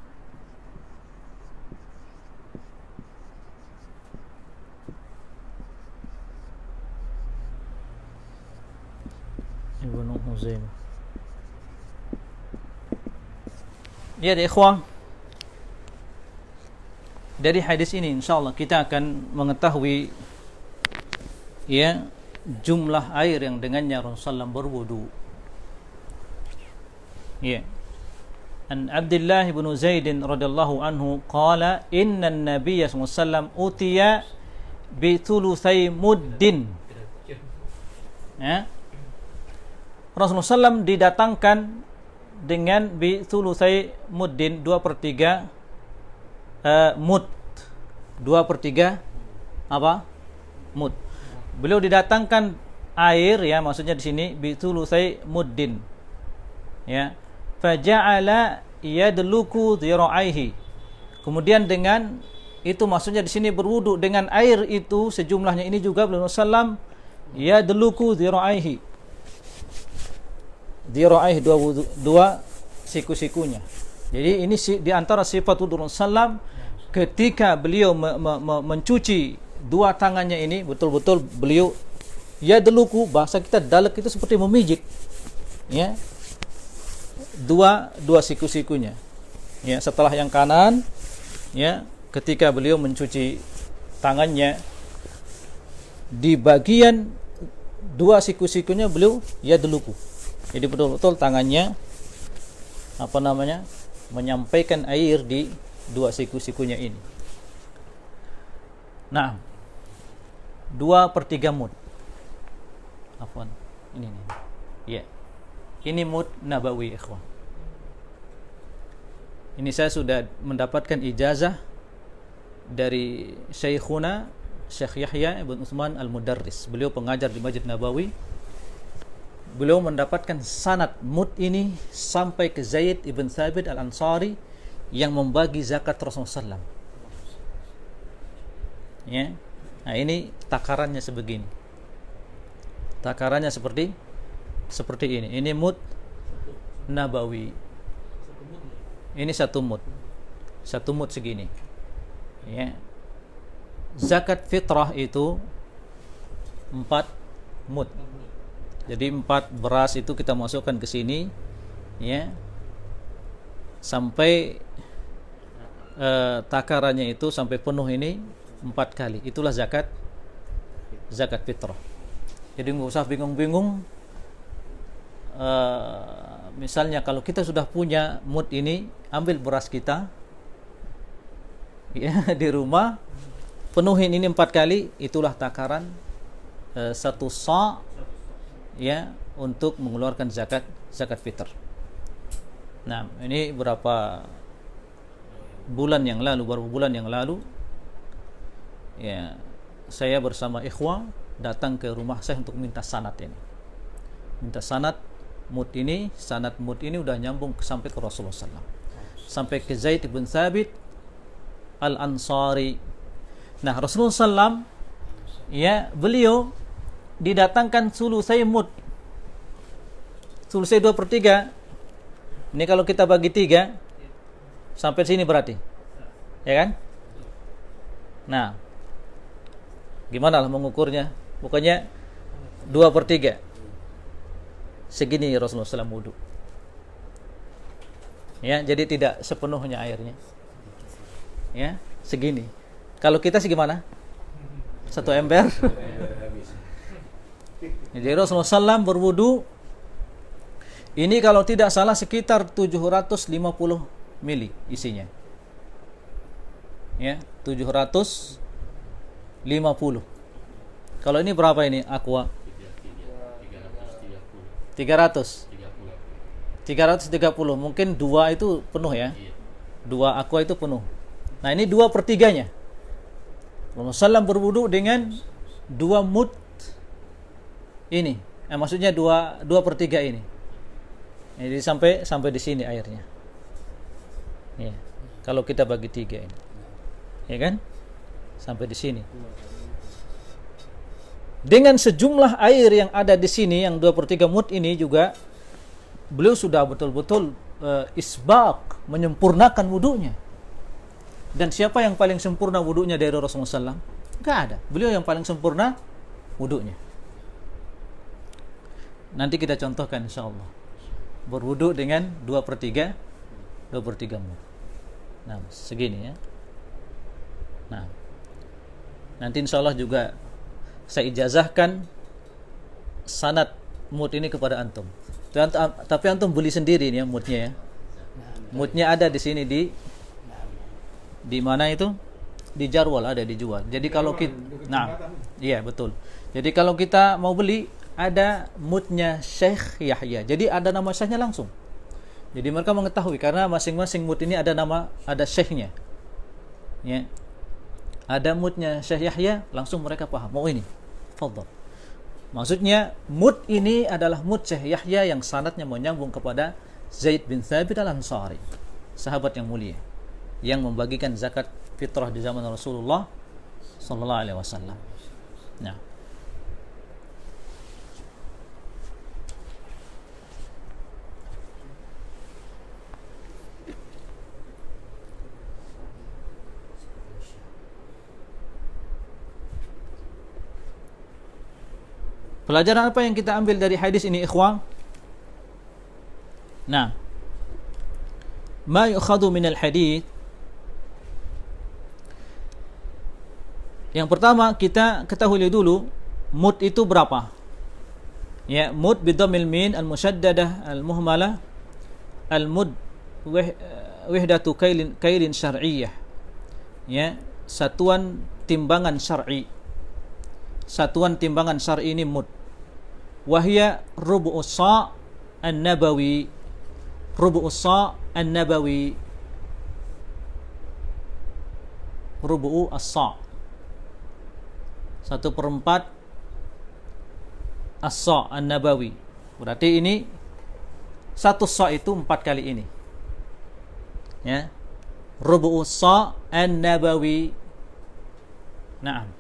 Ibnu Khuzaimah. Ya ikhwah, dari hadis ini insyaallah kita akan mengetahui ya jumlah air yang dengannya Rasulullah berwudu. Ya. An Abdullah bin Zaid radhiyallahu anhu qala inna an-nabiy sallallahu alaihi wasallam utiya bi thulutsai muddin. Ya. Rasulullah SAW didatangkan dengan bi thulutsai muddin 2/3 mud. 2/3 apa? Mud. Beliau didatangkan air ya, maksudnya di sini bi thulutsai muddin. Ya. Faja'ala yadluku dhira'aihi. Kemudian dengan itu maksudnya di sini berwudu dengan air itu sejumlahnya ini juga beliau sallam yadluku dhira'aihi. Dhira'aihi dua siku-sikunya. Jadi ini di antara sifat wudu Rasulullah ketika beliau mencuci dua tangannya ini betul-betul beliau yadluku, bahasa kita dalek itu seperti memijit. Ya. Dua siku-sikunya. Ya, setelah yang kanan ya, ketika beliau mencuci tangannya di bagian dua siku-sikunya beliau yadluku. Jadi betul-betul tangannya menyampaikan air di dua siku-sikunya ini. Nah, 2/3 mud. Afwan. Ini. Ya. Ini mud nabawi, ikhwan. Ini saya sudah mendapatkan ijazah dari Syekhuna Syekh Yahya Ibn Utsman Al-Mudarris. Beliau pengajar di Masjid Nabawi. Beliau mendapatkan sanad mud ini sampai ke Zaid ibn Thabit Al-Ansari yang membagi zakat Rasulullah SAW. Ya. Nah, ini takarannya sebegini. Takarannya seperti ini. Ini mud nabawi. Ini satu mud segini. Ya. Zakat fitrah itu 4 mud. Jadi 4 beras itu kita masukkan ke sini, ya, sampai takarannya itu sampai penuh ini 4 kali. Itulah zakat fitrah. Jadi nggak usah bingung-bingung. Misalnya kalau kita sudah punya mud ini, ambil beras kita ya di rumah, penuhin ini 4 kali, itulah takaran 1 sa' ya untuk mengeluarkan zakat fitr. Nah, ini beberapa bulan yang lalu ya saya bersama ikhwah datang ke rumah saya untuk minta sanad ini. Minta sanad mud ini udah nyambung sampai ke Rasulullah SAW, sampai ke Zaid bin Thabit Al-Ansari. Nah, Rasulullah SAW ya beliau didatangkan sulusai mud, sulusai 2/3. Ini kalau kita bagi 3 sampai sini berarti, ya kan? Nah, gimana lah mengukurnya? Pokoknya 2/3. Segini Rasulullah SAW wudu. Ya, jadi tidak sepenuhnya airnya. Ya, segini. Kalau kita sih gimana? 1 ember. Jadi Rasulullah SAW berwudu ini kalau tidak salah sekitar 750 mili isinya. Ya, 750. Kalau ini berapa ini aqua? 330. Mungkin 2 itu penuh ya. 2 aqua itu penuh. Nah, ini 2/3-nya. Rasulullah SAW berwudu dengan 2 mud ini. Maksudnya 2/3 ini. Jadi sampai di sini airnya. Ya. Kalau kita bagi 3 ini. Ya kan? Sampai di sini. Dengan sejumlah air yang ada di sini yang 2/3 mud ini juga beliau sudah betul-betul isbaq, menyempurnakan wudunya. Dan siapa yang paling sempurna wudunya dari Rasulullah SAW? Enggak ada. Beliau yang paling sempurna wudunya. Nanti kita contohkan insyaallah. Berwudu dengan 2/3 mud. Nah, segini ya. Nah, nanti insyaallah juga saya ijazahkan sanad mud ini kepada antum. Tapi antum beli sendiri nih ya mudnya ya. Mudnya ada di sini di mana itu? Di Jarwal ada dijual. Jadi kalau kita iya betul. Jadi kalau kita mau beli ada mudnya Syekh Yahya. Jadi ada nama syekhnya langsung. Jadi mereka mengetahui karena masing-masing mud ini ada nama, ada syekhnya. Ya. Ada mudnya Syekh Yahya, langsung mereka paham. Oh ini. Fadhal. Maksudnya mud ini adalah mud Syekh Yahya yang sanadnya menyambung kepada Zaid bin Thabit al-Ansari, sahabat yang mulia yang membagikan zakat fitrah di zaman Rasulullah sallallahu alaihi wasallam. Nah, pelajaran apa yang kita ambil dari hadis ini, ikhwan? Nah, ma yukhadhu min al-hadits. Yang pertama kita ketahui dulu mud itu berapa. Ya, mud bidhammil min al-musyaddadah al-muhmalah al-mud wihdatu kailin syar'iyyah. Ya, satuan timbangan syar'i. Satuan timbangan syar'i ini mud. Wahya rubu'us sa' an-nabawi. Rubu'us sa' an-nabawi. Rubu'u as-sa'. 1/4 as-sa' an-nabawi. Berarti ini satu sa' itu 4 kali ini. Ya. Rubu'us sa' an-nabawi. Naam.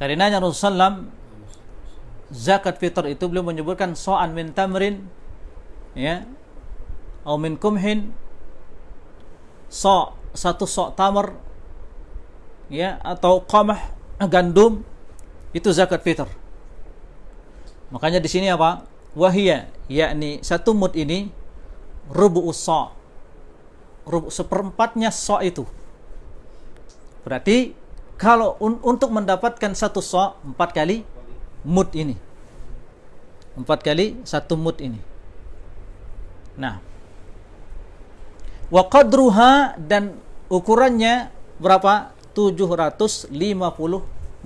Karenanya Rasulullah SAW zakat fitr itu beliau menyebutkan sa'an min tamrin, ya, atau min kumhin, satu sa' tamar, ya, atau qamah gandum, itu zakat fitr. Makanya di sini apa? Wahiyah, yakni satu mud ini rubu'us sa', seperempatnya sa' itu. Berarti kalau untuk mendapatkan satu sa' 4 kali mud ini, 4 kali satu mud ini. Nah, wa qadruha, dan ukurannya berapa? 750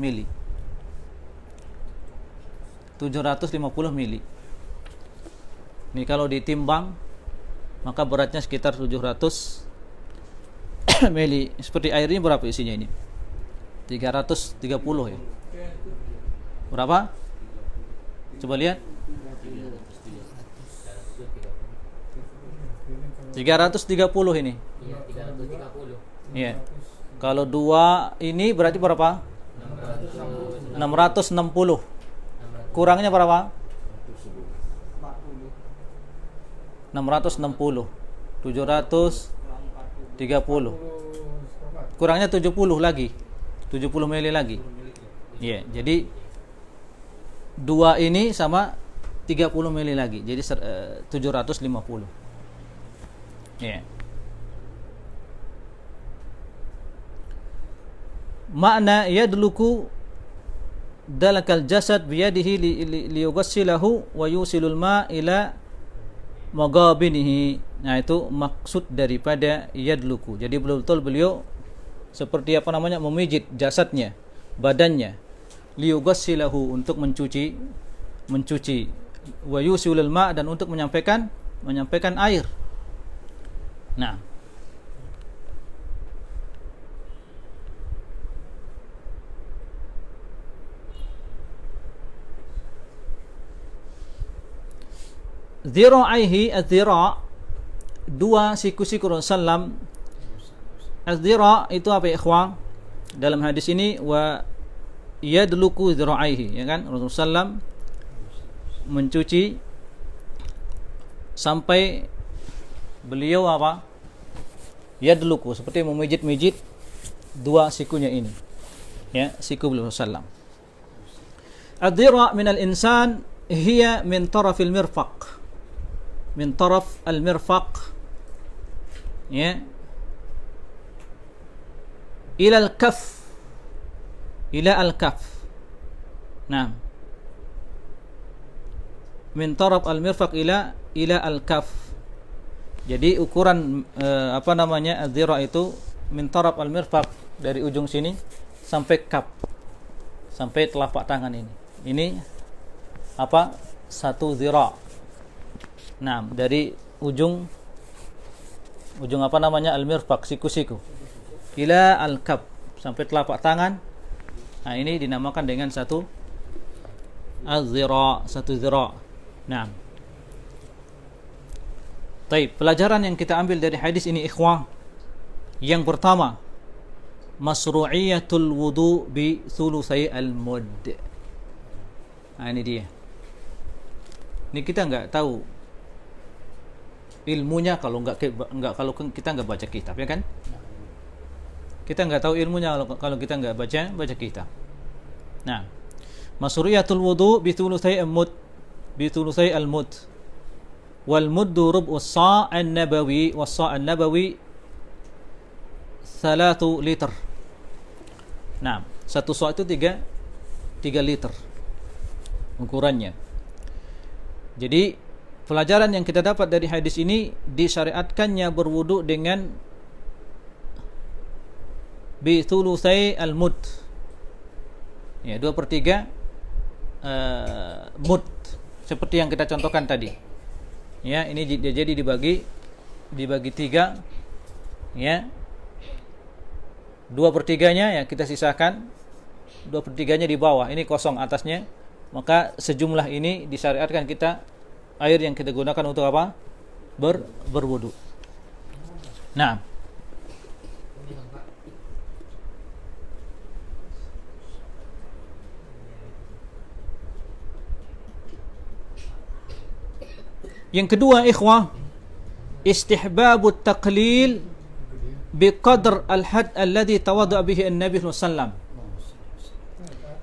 mili. 750 mili. Ini kalau ditimbang maka beratnya sekitar 700 mili. Seperti air ini berapa isinya ini? 330 ya. Berapa? Coba lihat. 330 ini. Iya, 330. Iya. Kalau 2 ini berarti berapa? 660. Kurangnya berapa? 660. 730. Kurangnya 70 lagi. 70 mili lagi. Iya, jadi 2 ini sama 30 mili lagi. Jadi 750. Iya. Makna yadluku dalakal jasad biyadihi liyughassilahu wa yusilul ma ila magabinihi. Nah, itu maksud daripada yadluku. Jadi betul-betul beliau seperti memijit jasadnya, badannya, liyughassilahu, untuk mencuci wa yusilul ma, dan untuk menyampaikan air. Nah, dhira'aihi, adh-dhira', 2 siku-siku Rasulullah. Adh-dhira' itu apa ya, ikhwan? Dalam hadis ini wa yadluku dhira'aihi, ya kan? Rasulullah mencuci sampai beliau apa? Yadluku, seperti memijit-mijit 2 sikunya ini. Ya, siku beliau sallam. Adh-dhira' min al-insan hiya min tarafil mirfaq. Min taraf al-mirfaq ya, ila al-kaf, ila al-kaf. Nah, min taraf al-mirfaq ila al-kaf. Jadi ukuran az-zira' itu min taraf al-mirfaq, dari ujung sini sampai kaf, sampai telapak tangan ini. Ini 1 zira'. Nah, dari ujung al-mirfaq, siku-siku, ila al-kaf, sampai telapak tangan. Nah, ini dinamakan dengan 1 az-zira', 1 zira'. Nah, baik, pelajaran yang kita ambil dari hadis ini ikhwah, yang pertama, masru'iyatul wudu bi thulutsai al-mud. Nah, ini dia. Ini kita enggak tahu ilmunya kalau kita enggak baca kitab, ya kan? Kita enggak tahu ilmunya kalau kita enggak baca kitab. Nah, masru'iyatul wudu bi thulutsai al-mud, bi thulutsai al-mud. Wal muddu rub'u sa' an-nabawi, was sa' an-nabawi 3 liter. Nah, 1 sa' itu 3 liter ukurannya. Jadi pelajaran yang kita dapat dari hadis ini, disyariatkannya berwudu dengan bi thulutsai al-mud. Ya, 2/3 mud, seperti yang kita contohkan tadi. Ya, ini jadi dibagi 3, ya. 2/3-nya ya kita sisakan, 2/3-nya di bawah, ini kosong atasnya. Maka sejumlah ini disyariatkan kita, air yang kita gunakan untuk apa? Berwudu. Nah, yang kedua ikhwah, istihbabut taqlil biqadr al-had alladhi tawadda bihi an-nabi sallallahu alaihi wasallam.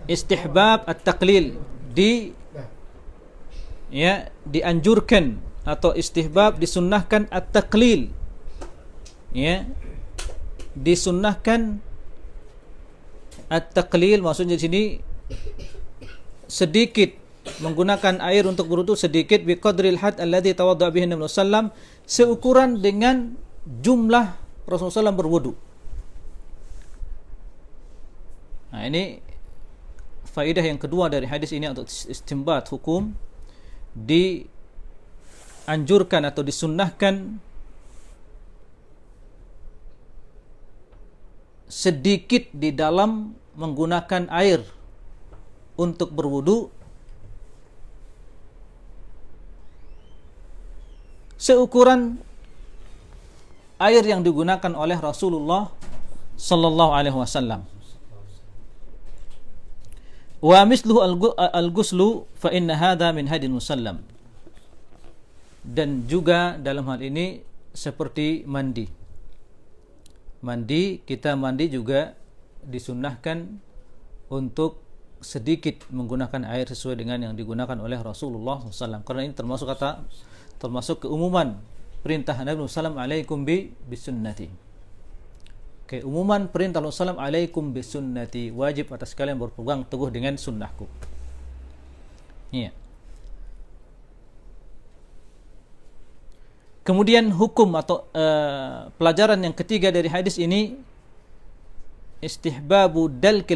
Istihbab at-taqlil, dianjurkan atau istihbab, disunnahkan at-taqlil, ya, disunnahkan at-taqlil, maksudnya di sini sedikit, menggunakan air untuk berwudu sedikit, biqadril had alladhi tawadda bihi Nabi sallam, seukuran dengan jumlah Rasulullah SAW berwudu. Nah, ini faedah yang kedua dari hadis ini untuk istinbat hukum, dianjurkan atau disunnahkan sedikit di dalam menggunakan air untuk berwudu, seukuran air yang digunakan oleh Rasulullah sallallahu alaihi wasallam. Wa misluhu al-ghuslu fa inna hadha min hadin musallam. Dan juga dalam hal ini seperti mandi. Kita mandi juga disunnahkan untuk sedikit menggunakan air sesuai dengan yang digunakan oleh Rasulullah SAW. Karena ini termasuk keumuman perintah Nabi sallallahu alaihi wasallam, alaikum bisunnati. Keumuman perintah Nabi sallallahu alaihi wasallam, alaikum bisunnati, wajib atas kalian berpegang teguh dengan sunnahku. Iya. Kemudian hukum atau pelajaran yang ketiga dari hadis ini, istihbabu dalki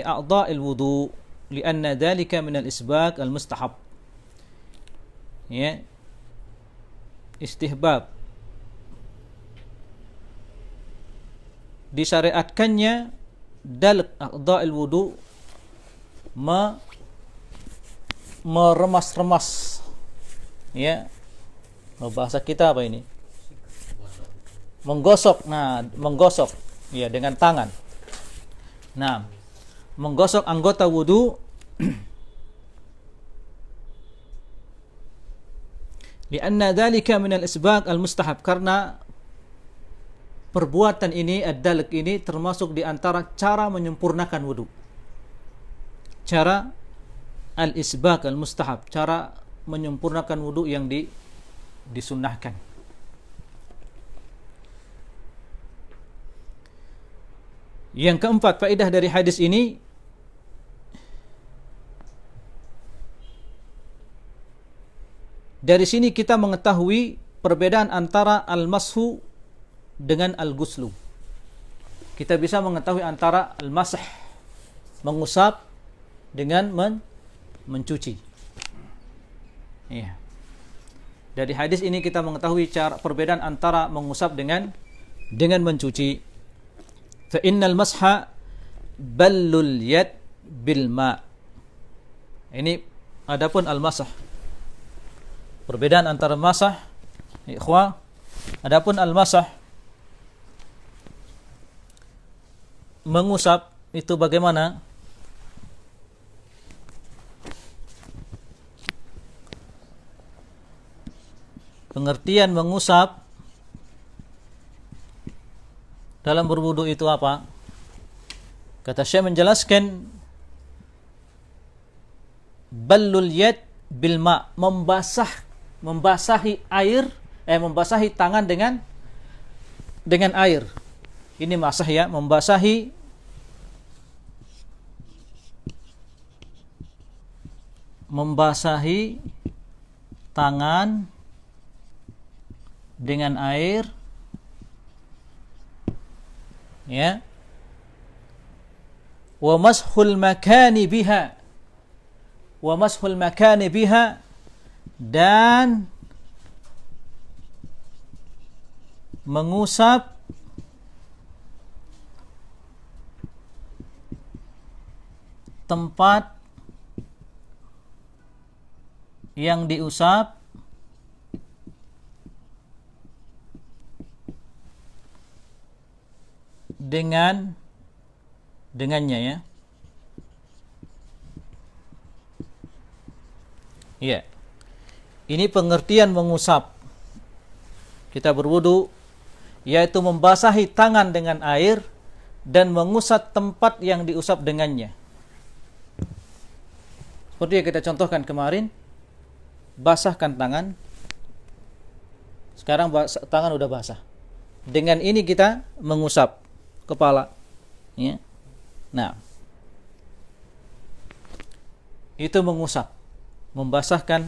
a'dha'il wudu, lianna dhalika min al-isbaq al-mustahab. Ya. Istihbab, disyariatkannya dalq a'dha'il wudu, meremas-remas, ya, bahasa kita apa ini, menggosok. Nah, menggosok ya dengan tangan. Nah, menggosok anggota wudu lianna dzalika min al-isbaq al-mustahab, karena perbuatan ini, ad-dalq ini, termasuk di antara cara menyempurnakan wudu. Cara al-isbaq al-mustahab, cara menyempurnakan wudu yang disunnahkan. Yang keempat, faedah dari hadis ini, dari sini kita mengetahui perbedaan antara al-mashu dengan al-ghuslu. Kita bisa mengetahui antara al-masah, mengusap, dengan mencuci. Iya. Dari hadis ini kita mengetahui perbedaan antara mengusap dengan mencuci. Fa innal masha ballul yad bil ma. Ini adapun al-masah. Perbedaan antara masah, ikhwah, adapun al-masah, mengusap itu bagaimana? Pengertian mengusap dalam berwudu itu apa? Kata Syekh menjelaskan, ballul yad bil ma, membasahi tangan dengan air. Ini masah ya, membasahi tangan dengan air, ya. Wa mashul makani biha, dan mengusap tempat yang diusap dengannya, ya. Ya. Ini pengertian mengusap. Kita berwudu yaitu membasahi tangan dengan air dan mengusap tempat yang diusap dengannya. Seperti yang kita contohkan kemarin, basahkan tangan. Sekarang tangan udah basah. Dengan ini kita mengusap kepala, ya. Nah, itu mengusap, membasahkan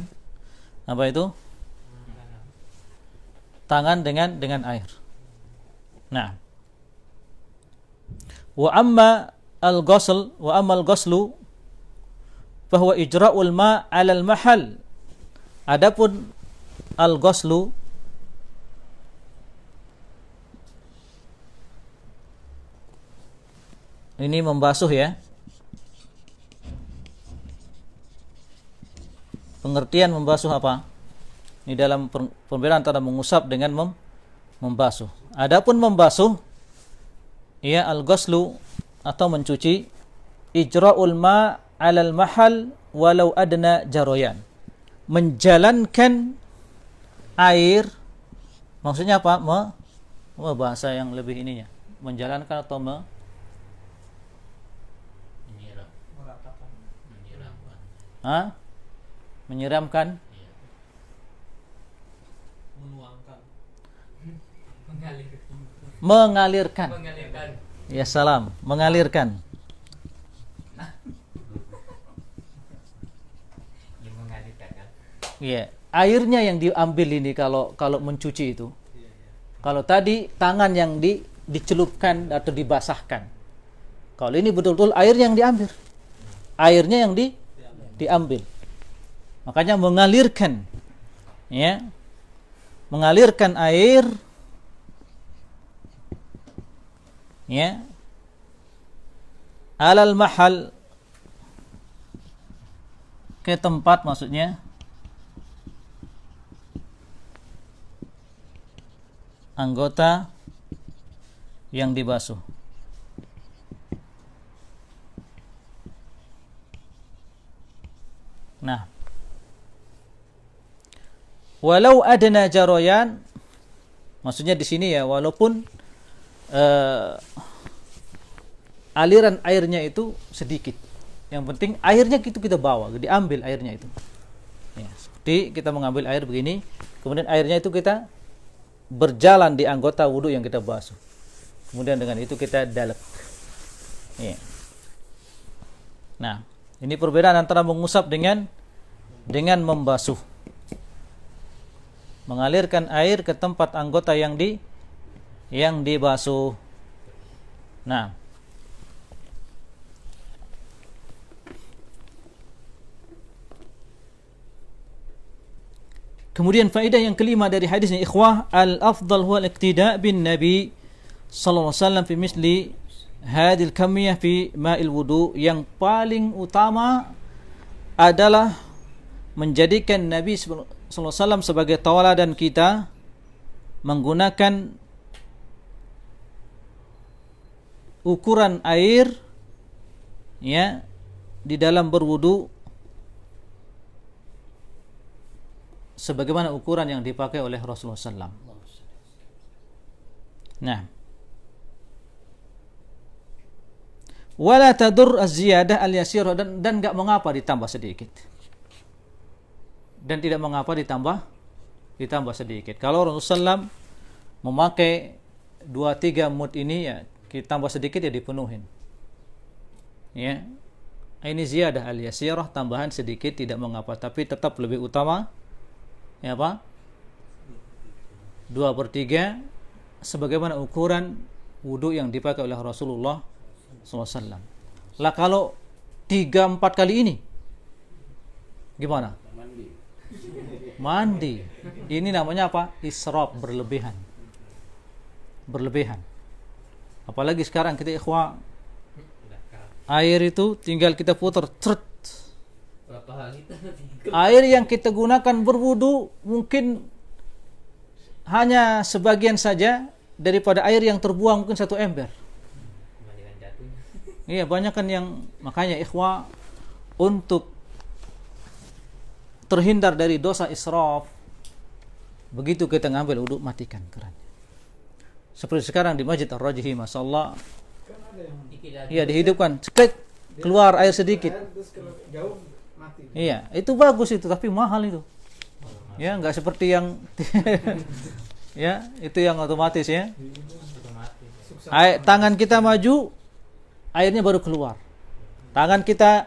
apa itu? Tangan dengan air. Nah, wa amma al-ghuslu bahwa ijra'ul ma 'alal mahal. Adapun al-ghuslu, ini membasuh, ya. Pengertian membasuh apa? Ini dalam perbedaan antara mengusap dengan membasuh. Adapun membasuh, ya, al-ghuslu atau mencuci, ijra'ul ma 'alal mahal walau adna jarayan. Menjalankan air, maksudnya apa? Bahasa yang lebih ininya. Menjalankan atau menyiramkan, mengalirkan. Ya, salam, mengalirkan. Ya, airnya yang diambil ini kalau mencuci itu. Kalau tadi tangan yang dicelupkan atau dibasahkan. Kalau ini betul-betul air yang diambil. Airnya yang diambil. Makanya mengalirkan, ya. Mengalirkan air, ya, alal mahal, ke tempat, maksudnya anggota yang dibasuh. Nah, walau adna jarayan, maksudnya di sini, ya, walaupun aliran airnya itu sedikit, yang penting airnya itu kita bawa, diambil airnya itu. Ya, seperti kita mengambil air begini, kemudian airnya itu kita berjalan di anggota wudu yang kita basuh. Kemudian dengan itu kita dalek. Iya. Nah, ini perbedaan antara mengusap dengan membasuh. Mengalirkan air ke tempat anggota yang dibasuh. Nah, kemudian faedah yang kelima dari hadis ini, ikhwah, al-afdal huwa al-iqtida' bin Nabi sallallahu alaihi wasallam fi misli hadil kamiyah fi ma'il wudu. Yang paling utama adalah menjadikan Nabi sallallahu alaihi wasallam sebagai tauladan kita menggunakan ukuran air ya di dalam berwudu sebagaimana ukuran yang dipakai oleh Rasulullah SAW. Nah, wala tadur az-ziyadah al-yasirah, dan enggak mengapa ditambah sedikit. Dan tidak mengapa ditambah sedikit. Kalau Rasulullah SAW memakai 2-3 mud ini, ya kita tambah sedikit ya dipenuhin. Ya. Ini ziyadah al-yasirah, tambahan sedikit tidak mengapa, tapi tetap lebih utama ya apa? 2/3 sebagaimana ukuran wudu yang dipakai oleh Rasulullah SAW. Lah kalau 3-4 kali ini gimana? Mandi. Ini namanya apa? Israf, berlebihan. Apalagi sekarang kita ikhwah, air itu tinggal kita putar, cret. Air yang kita gunakan berwudu mungkin hanya sebagian saja daripada air yang terbuang mungkin 1 ember. Iya, banyak kan yang, makanya ikhwah, untuk terhindar dari dosa israf, begitu kita ngambil wudu, matikan kerannya. Seperti sekarang di Masjid Ar-Rajhi, masyaallah, iya dihidupkan, cek keluar air sedikit. Iya, itu bagus itu, tapi mahal itu. Ya, enggak seperti yang ya, itu yang otomatis ya. Tangan kita maju, airnya baru keluar. Tangan kita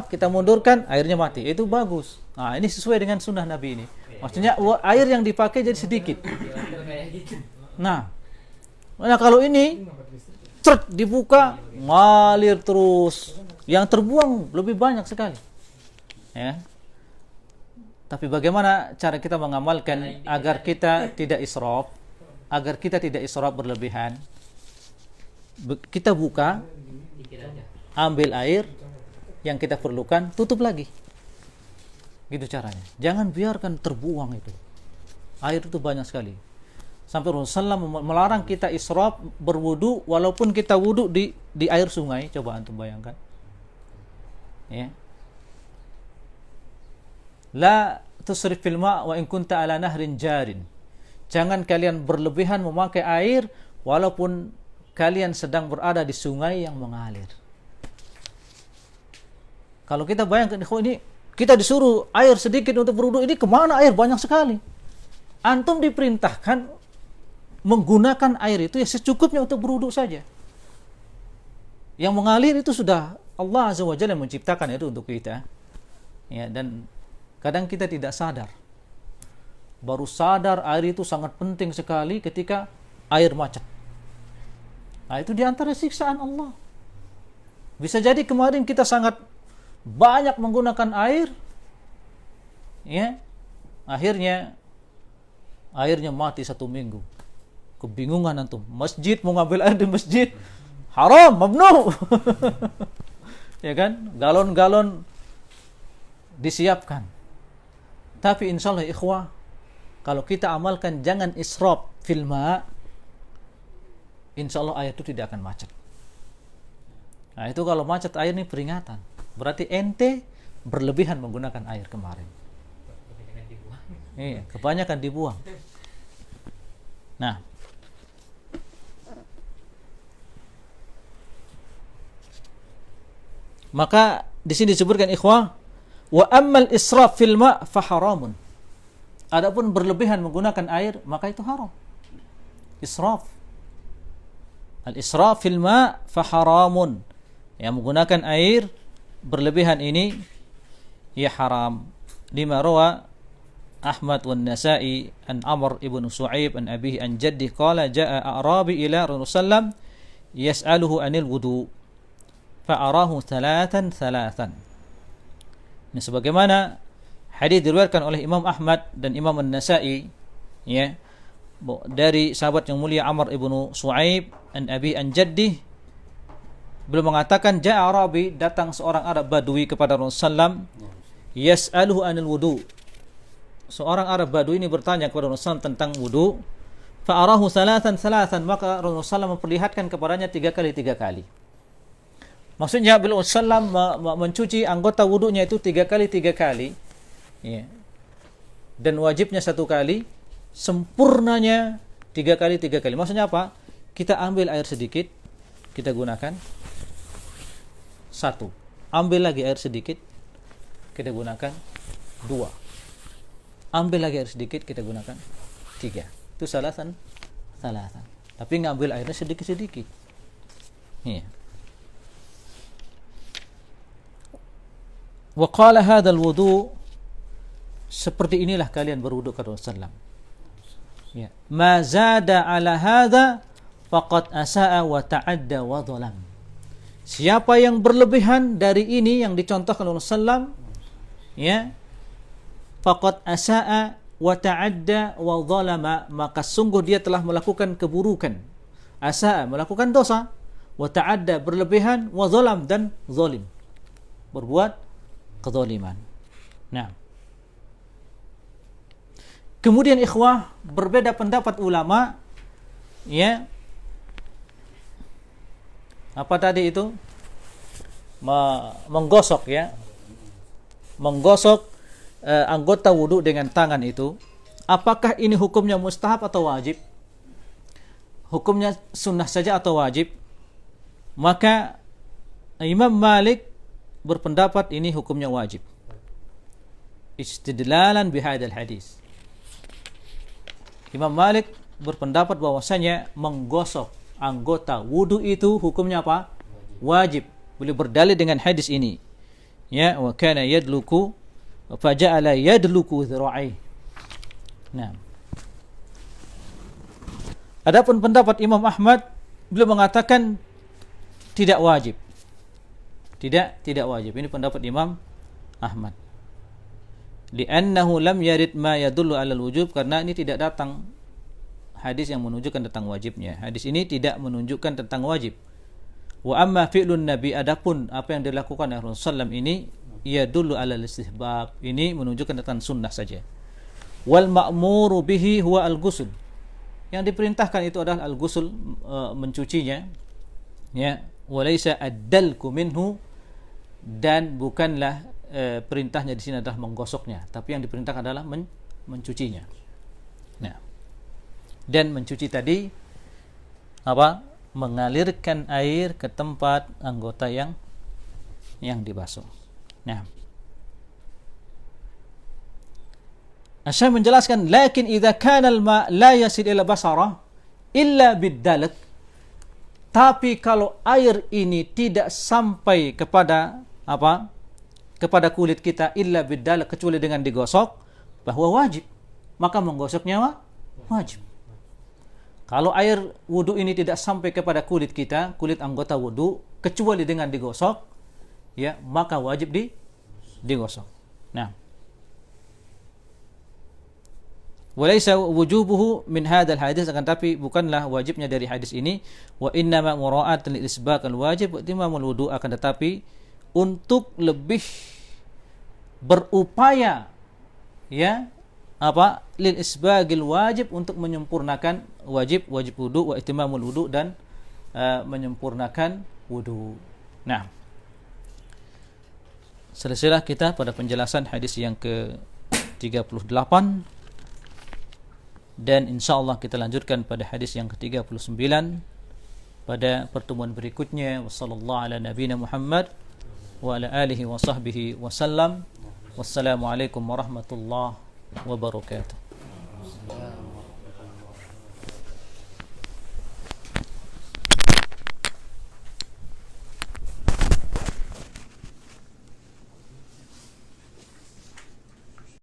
kita mundurkan, airnya mati. Itu bagus. Nah, ini sesuai dengan sunnah Nabi ini. Maksudnya air yang dipakai jadi sedikit. Nah, kalau ini dibuka, ngalir terus. Yang terbuang lebih banyak sekali. Ya. Tapi bagaimana cara kita mengamalkan agar kita tidak israf, berlebihan? Kita buka, ambil air yang kita perlukan, tutup lagi. Gitu caranya. Jangan biarkan terbuang itu. Air itu banyak sekali. Sampai Rasulullah melarang kita israf berwudu walaupun kita wudu di air sungai. Coba antum bayangkan. Ya. La tusrif fil ma' wa in kunta ala nahrin jarin. Jangan kalian berlebihan memakai air walaupun kalian sedang berada di sungai yang mengalir. Kalau kita bayangkan, ini kita disuruh air sedikit untuk berwudu, ini kemana air banyak sekali. Antum diperintahkan menggunakan air itu ya secukupnya untuk berwudu saja. Yang mengalir itu sudah Allah Azza wa Jalla menciptakan itu untuk kita. Ya, dan kadang kita tidak sadar. Baru sadar air itu sangat penting sekali ketika air macet. Nah, itu diantara siksaan Allah. Bisa jadi kemarin kita sangat banyak menggunakan air, ya, akhirnya airnya mati 1 minggu. Kebingungan antum. Masjid, mau ngambil air di masjid, haram, mamnu. Ya kan? Galon-galon disiapkan. Tapi insyaallah ikhwah, kalau kita amalkan jangan israf fil ma', insyaallah air itu tidak akan macet. Nah, itu kalau macet air ini peringatan. Berarti ente berlebihan menggunakan air kemarin. Iya, kebanyakan dibuang. Nah, maka di sini disebutkan ikhwah, wa ammal israf fil ma' fa haramun. Adapun berlebihan menggunakan air, maka itu haram. Israf. Al-israf fil ma' fa haramun. Yang menggunakan air berlebihan ini ya haram. Lima rawa Ahmad wan Nasa'i an Amr ibn Su'aib an abihi an jaddi qala jaa a'rabi ila Rasulullah yas'aluhu anil wudu fa arahu thalathan. Ini sebagaimana hadis diriwayatkan oleh Imam Ahmad dan Imam An-Nasa'i ya dari sahabat yang mulia Amr ibn Su'aib an abi an jaddi, beliau mengatakan ja'a Arabi, datang seorang Arab Badui kepada Rasulullah yas'aluhu anil wudu. Seorang Arab Badui ini bertanya kepada Rasulullah tentang wudu. Fa arahu thalathan, maka Rasulullah memperlihatkan kepadanya 3 kali. Maksudnya beliau Rasulullah mencuci anggota wudunya itu 3 kali ya. Dan wajibnya 1 kali, sempurnanya 3 kali. Maksudnya apa? Kita ambil air sedikit, kita gunakan 1. Ambil lagi air sedikit, kita gunakan 2. Ambil lagi air sedikit, kita gunakan 3. Itu salasan. Tapi ngambil airnya sedikit-sedikit. Iya. Wa qala hadzal wudu, seperti inilah kalian berwudu kata Rasulullah. Ya. Ma zada ala hadza faqad asaa wa ta'adda wa dhalam. Siapa yang berlebihan dari ini yang dicontohkan oleh Rasulullah, ya, faqad asaa wa ta'adda wa dhalama, maka sungguh dia telah melakukan keburukan. Asaa, melakukan dosa, wa ta'adda, berlebihan, wa dhalam, dan zalim, berbuat kezaliman. Nah, kemudian ikhwah, berbeda pendapat ulama ya. Apa tadi itu? Menggosok ya. Menggosok anggota wudu dengan tangan itu, apakah ini hukumnya mustahab atau wajib? Hukumnya sunnah saja atau wajib? Maka Imam Malik berpendapat ini hukumnya wajib, istidlalan bihadzal hadis. Imam Malik berpendapat bahwasanya menggosok anggota wudu itu hukumnya apa? Wajib. Boleh berdalil dengan hadis ini. Ya, wa kana yadluku faja'ala yadluku dhira'i. Nah. Adapun pendapat Imam Ahmad, beliau mengatakan tidak wajib. Tidak wajib. Ini pendapat Imam Ahmad. Li'annahu lam yarid ma yadullu 'alal wujub, karena ini tidak datang hadis yang menunjukkan tentang wajibnya. Hadis ini tidak menunjukkan tentang wajib. Wa amma fi'lun nabi, adapun apa yang dilakukan oleh Rasulullah ini yadullu 'alal istihbab, ini menunjukkan tentang sunnah saja. Wal ma'muru bihi huwa al-ghusl, yang diperintahkan itu adalah al-ghusl, mencucinya ya. Walaysa ad-dalku minhu, dan bukanlah perintahnya di sini adalah menggosoknya, tapi yang diperintahkan adalah mencucinya. Nah, dan mencuci tadi apa? Mengalirkan air ke tempat anggota yang dibasuh. Nah, Asy-Syaikh menjelaskan, lakin idza kana al-ma' la yasil ila basara illa bid-dalk, tapi kalau air ini tidak sampai kepada apa? Kepada kulit kita illa bid-dalk, kecuali dengan digosok, bahwa wajib, maka menggosoknya wajib. Kalau air wudu ini tidak sampai kepada kulit kita, kulit anggota wudu, kecuali dengan digosok, ya, maka wajib digosok. Nah, walaysa wujubuhu min hadzal hadis, akan tapi bukanlah wajibnya dari hadis ini. Wa innama mura'atan lil isbaq al wajib wa timamul wudu, akan tetapi untuk lebih berupaya ya apa? Lil isbagil wajib, untuk menyempurnakan wajib wudu, wa itimamul wudu, dan menyempurnakan wudu. Nah, selesailah kita pada penjelasan hadis yang ke-38, dan insyaallah kita lanjutkan pada hadis yang ke-39 pada pertemuan berikutnya. Wassallallahu ala nabiyina Muhammad wa ala alihi wa sahbihi wasallam. Wassalamualaikum warahmatullahi wabarakatuh.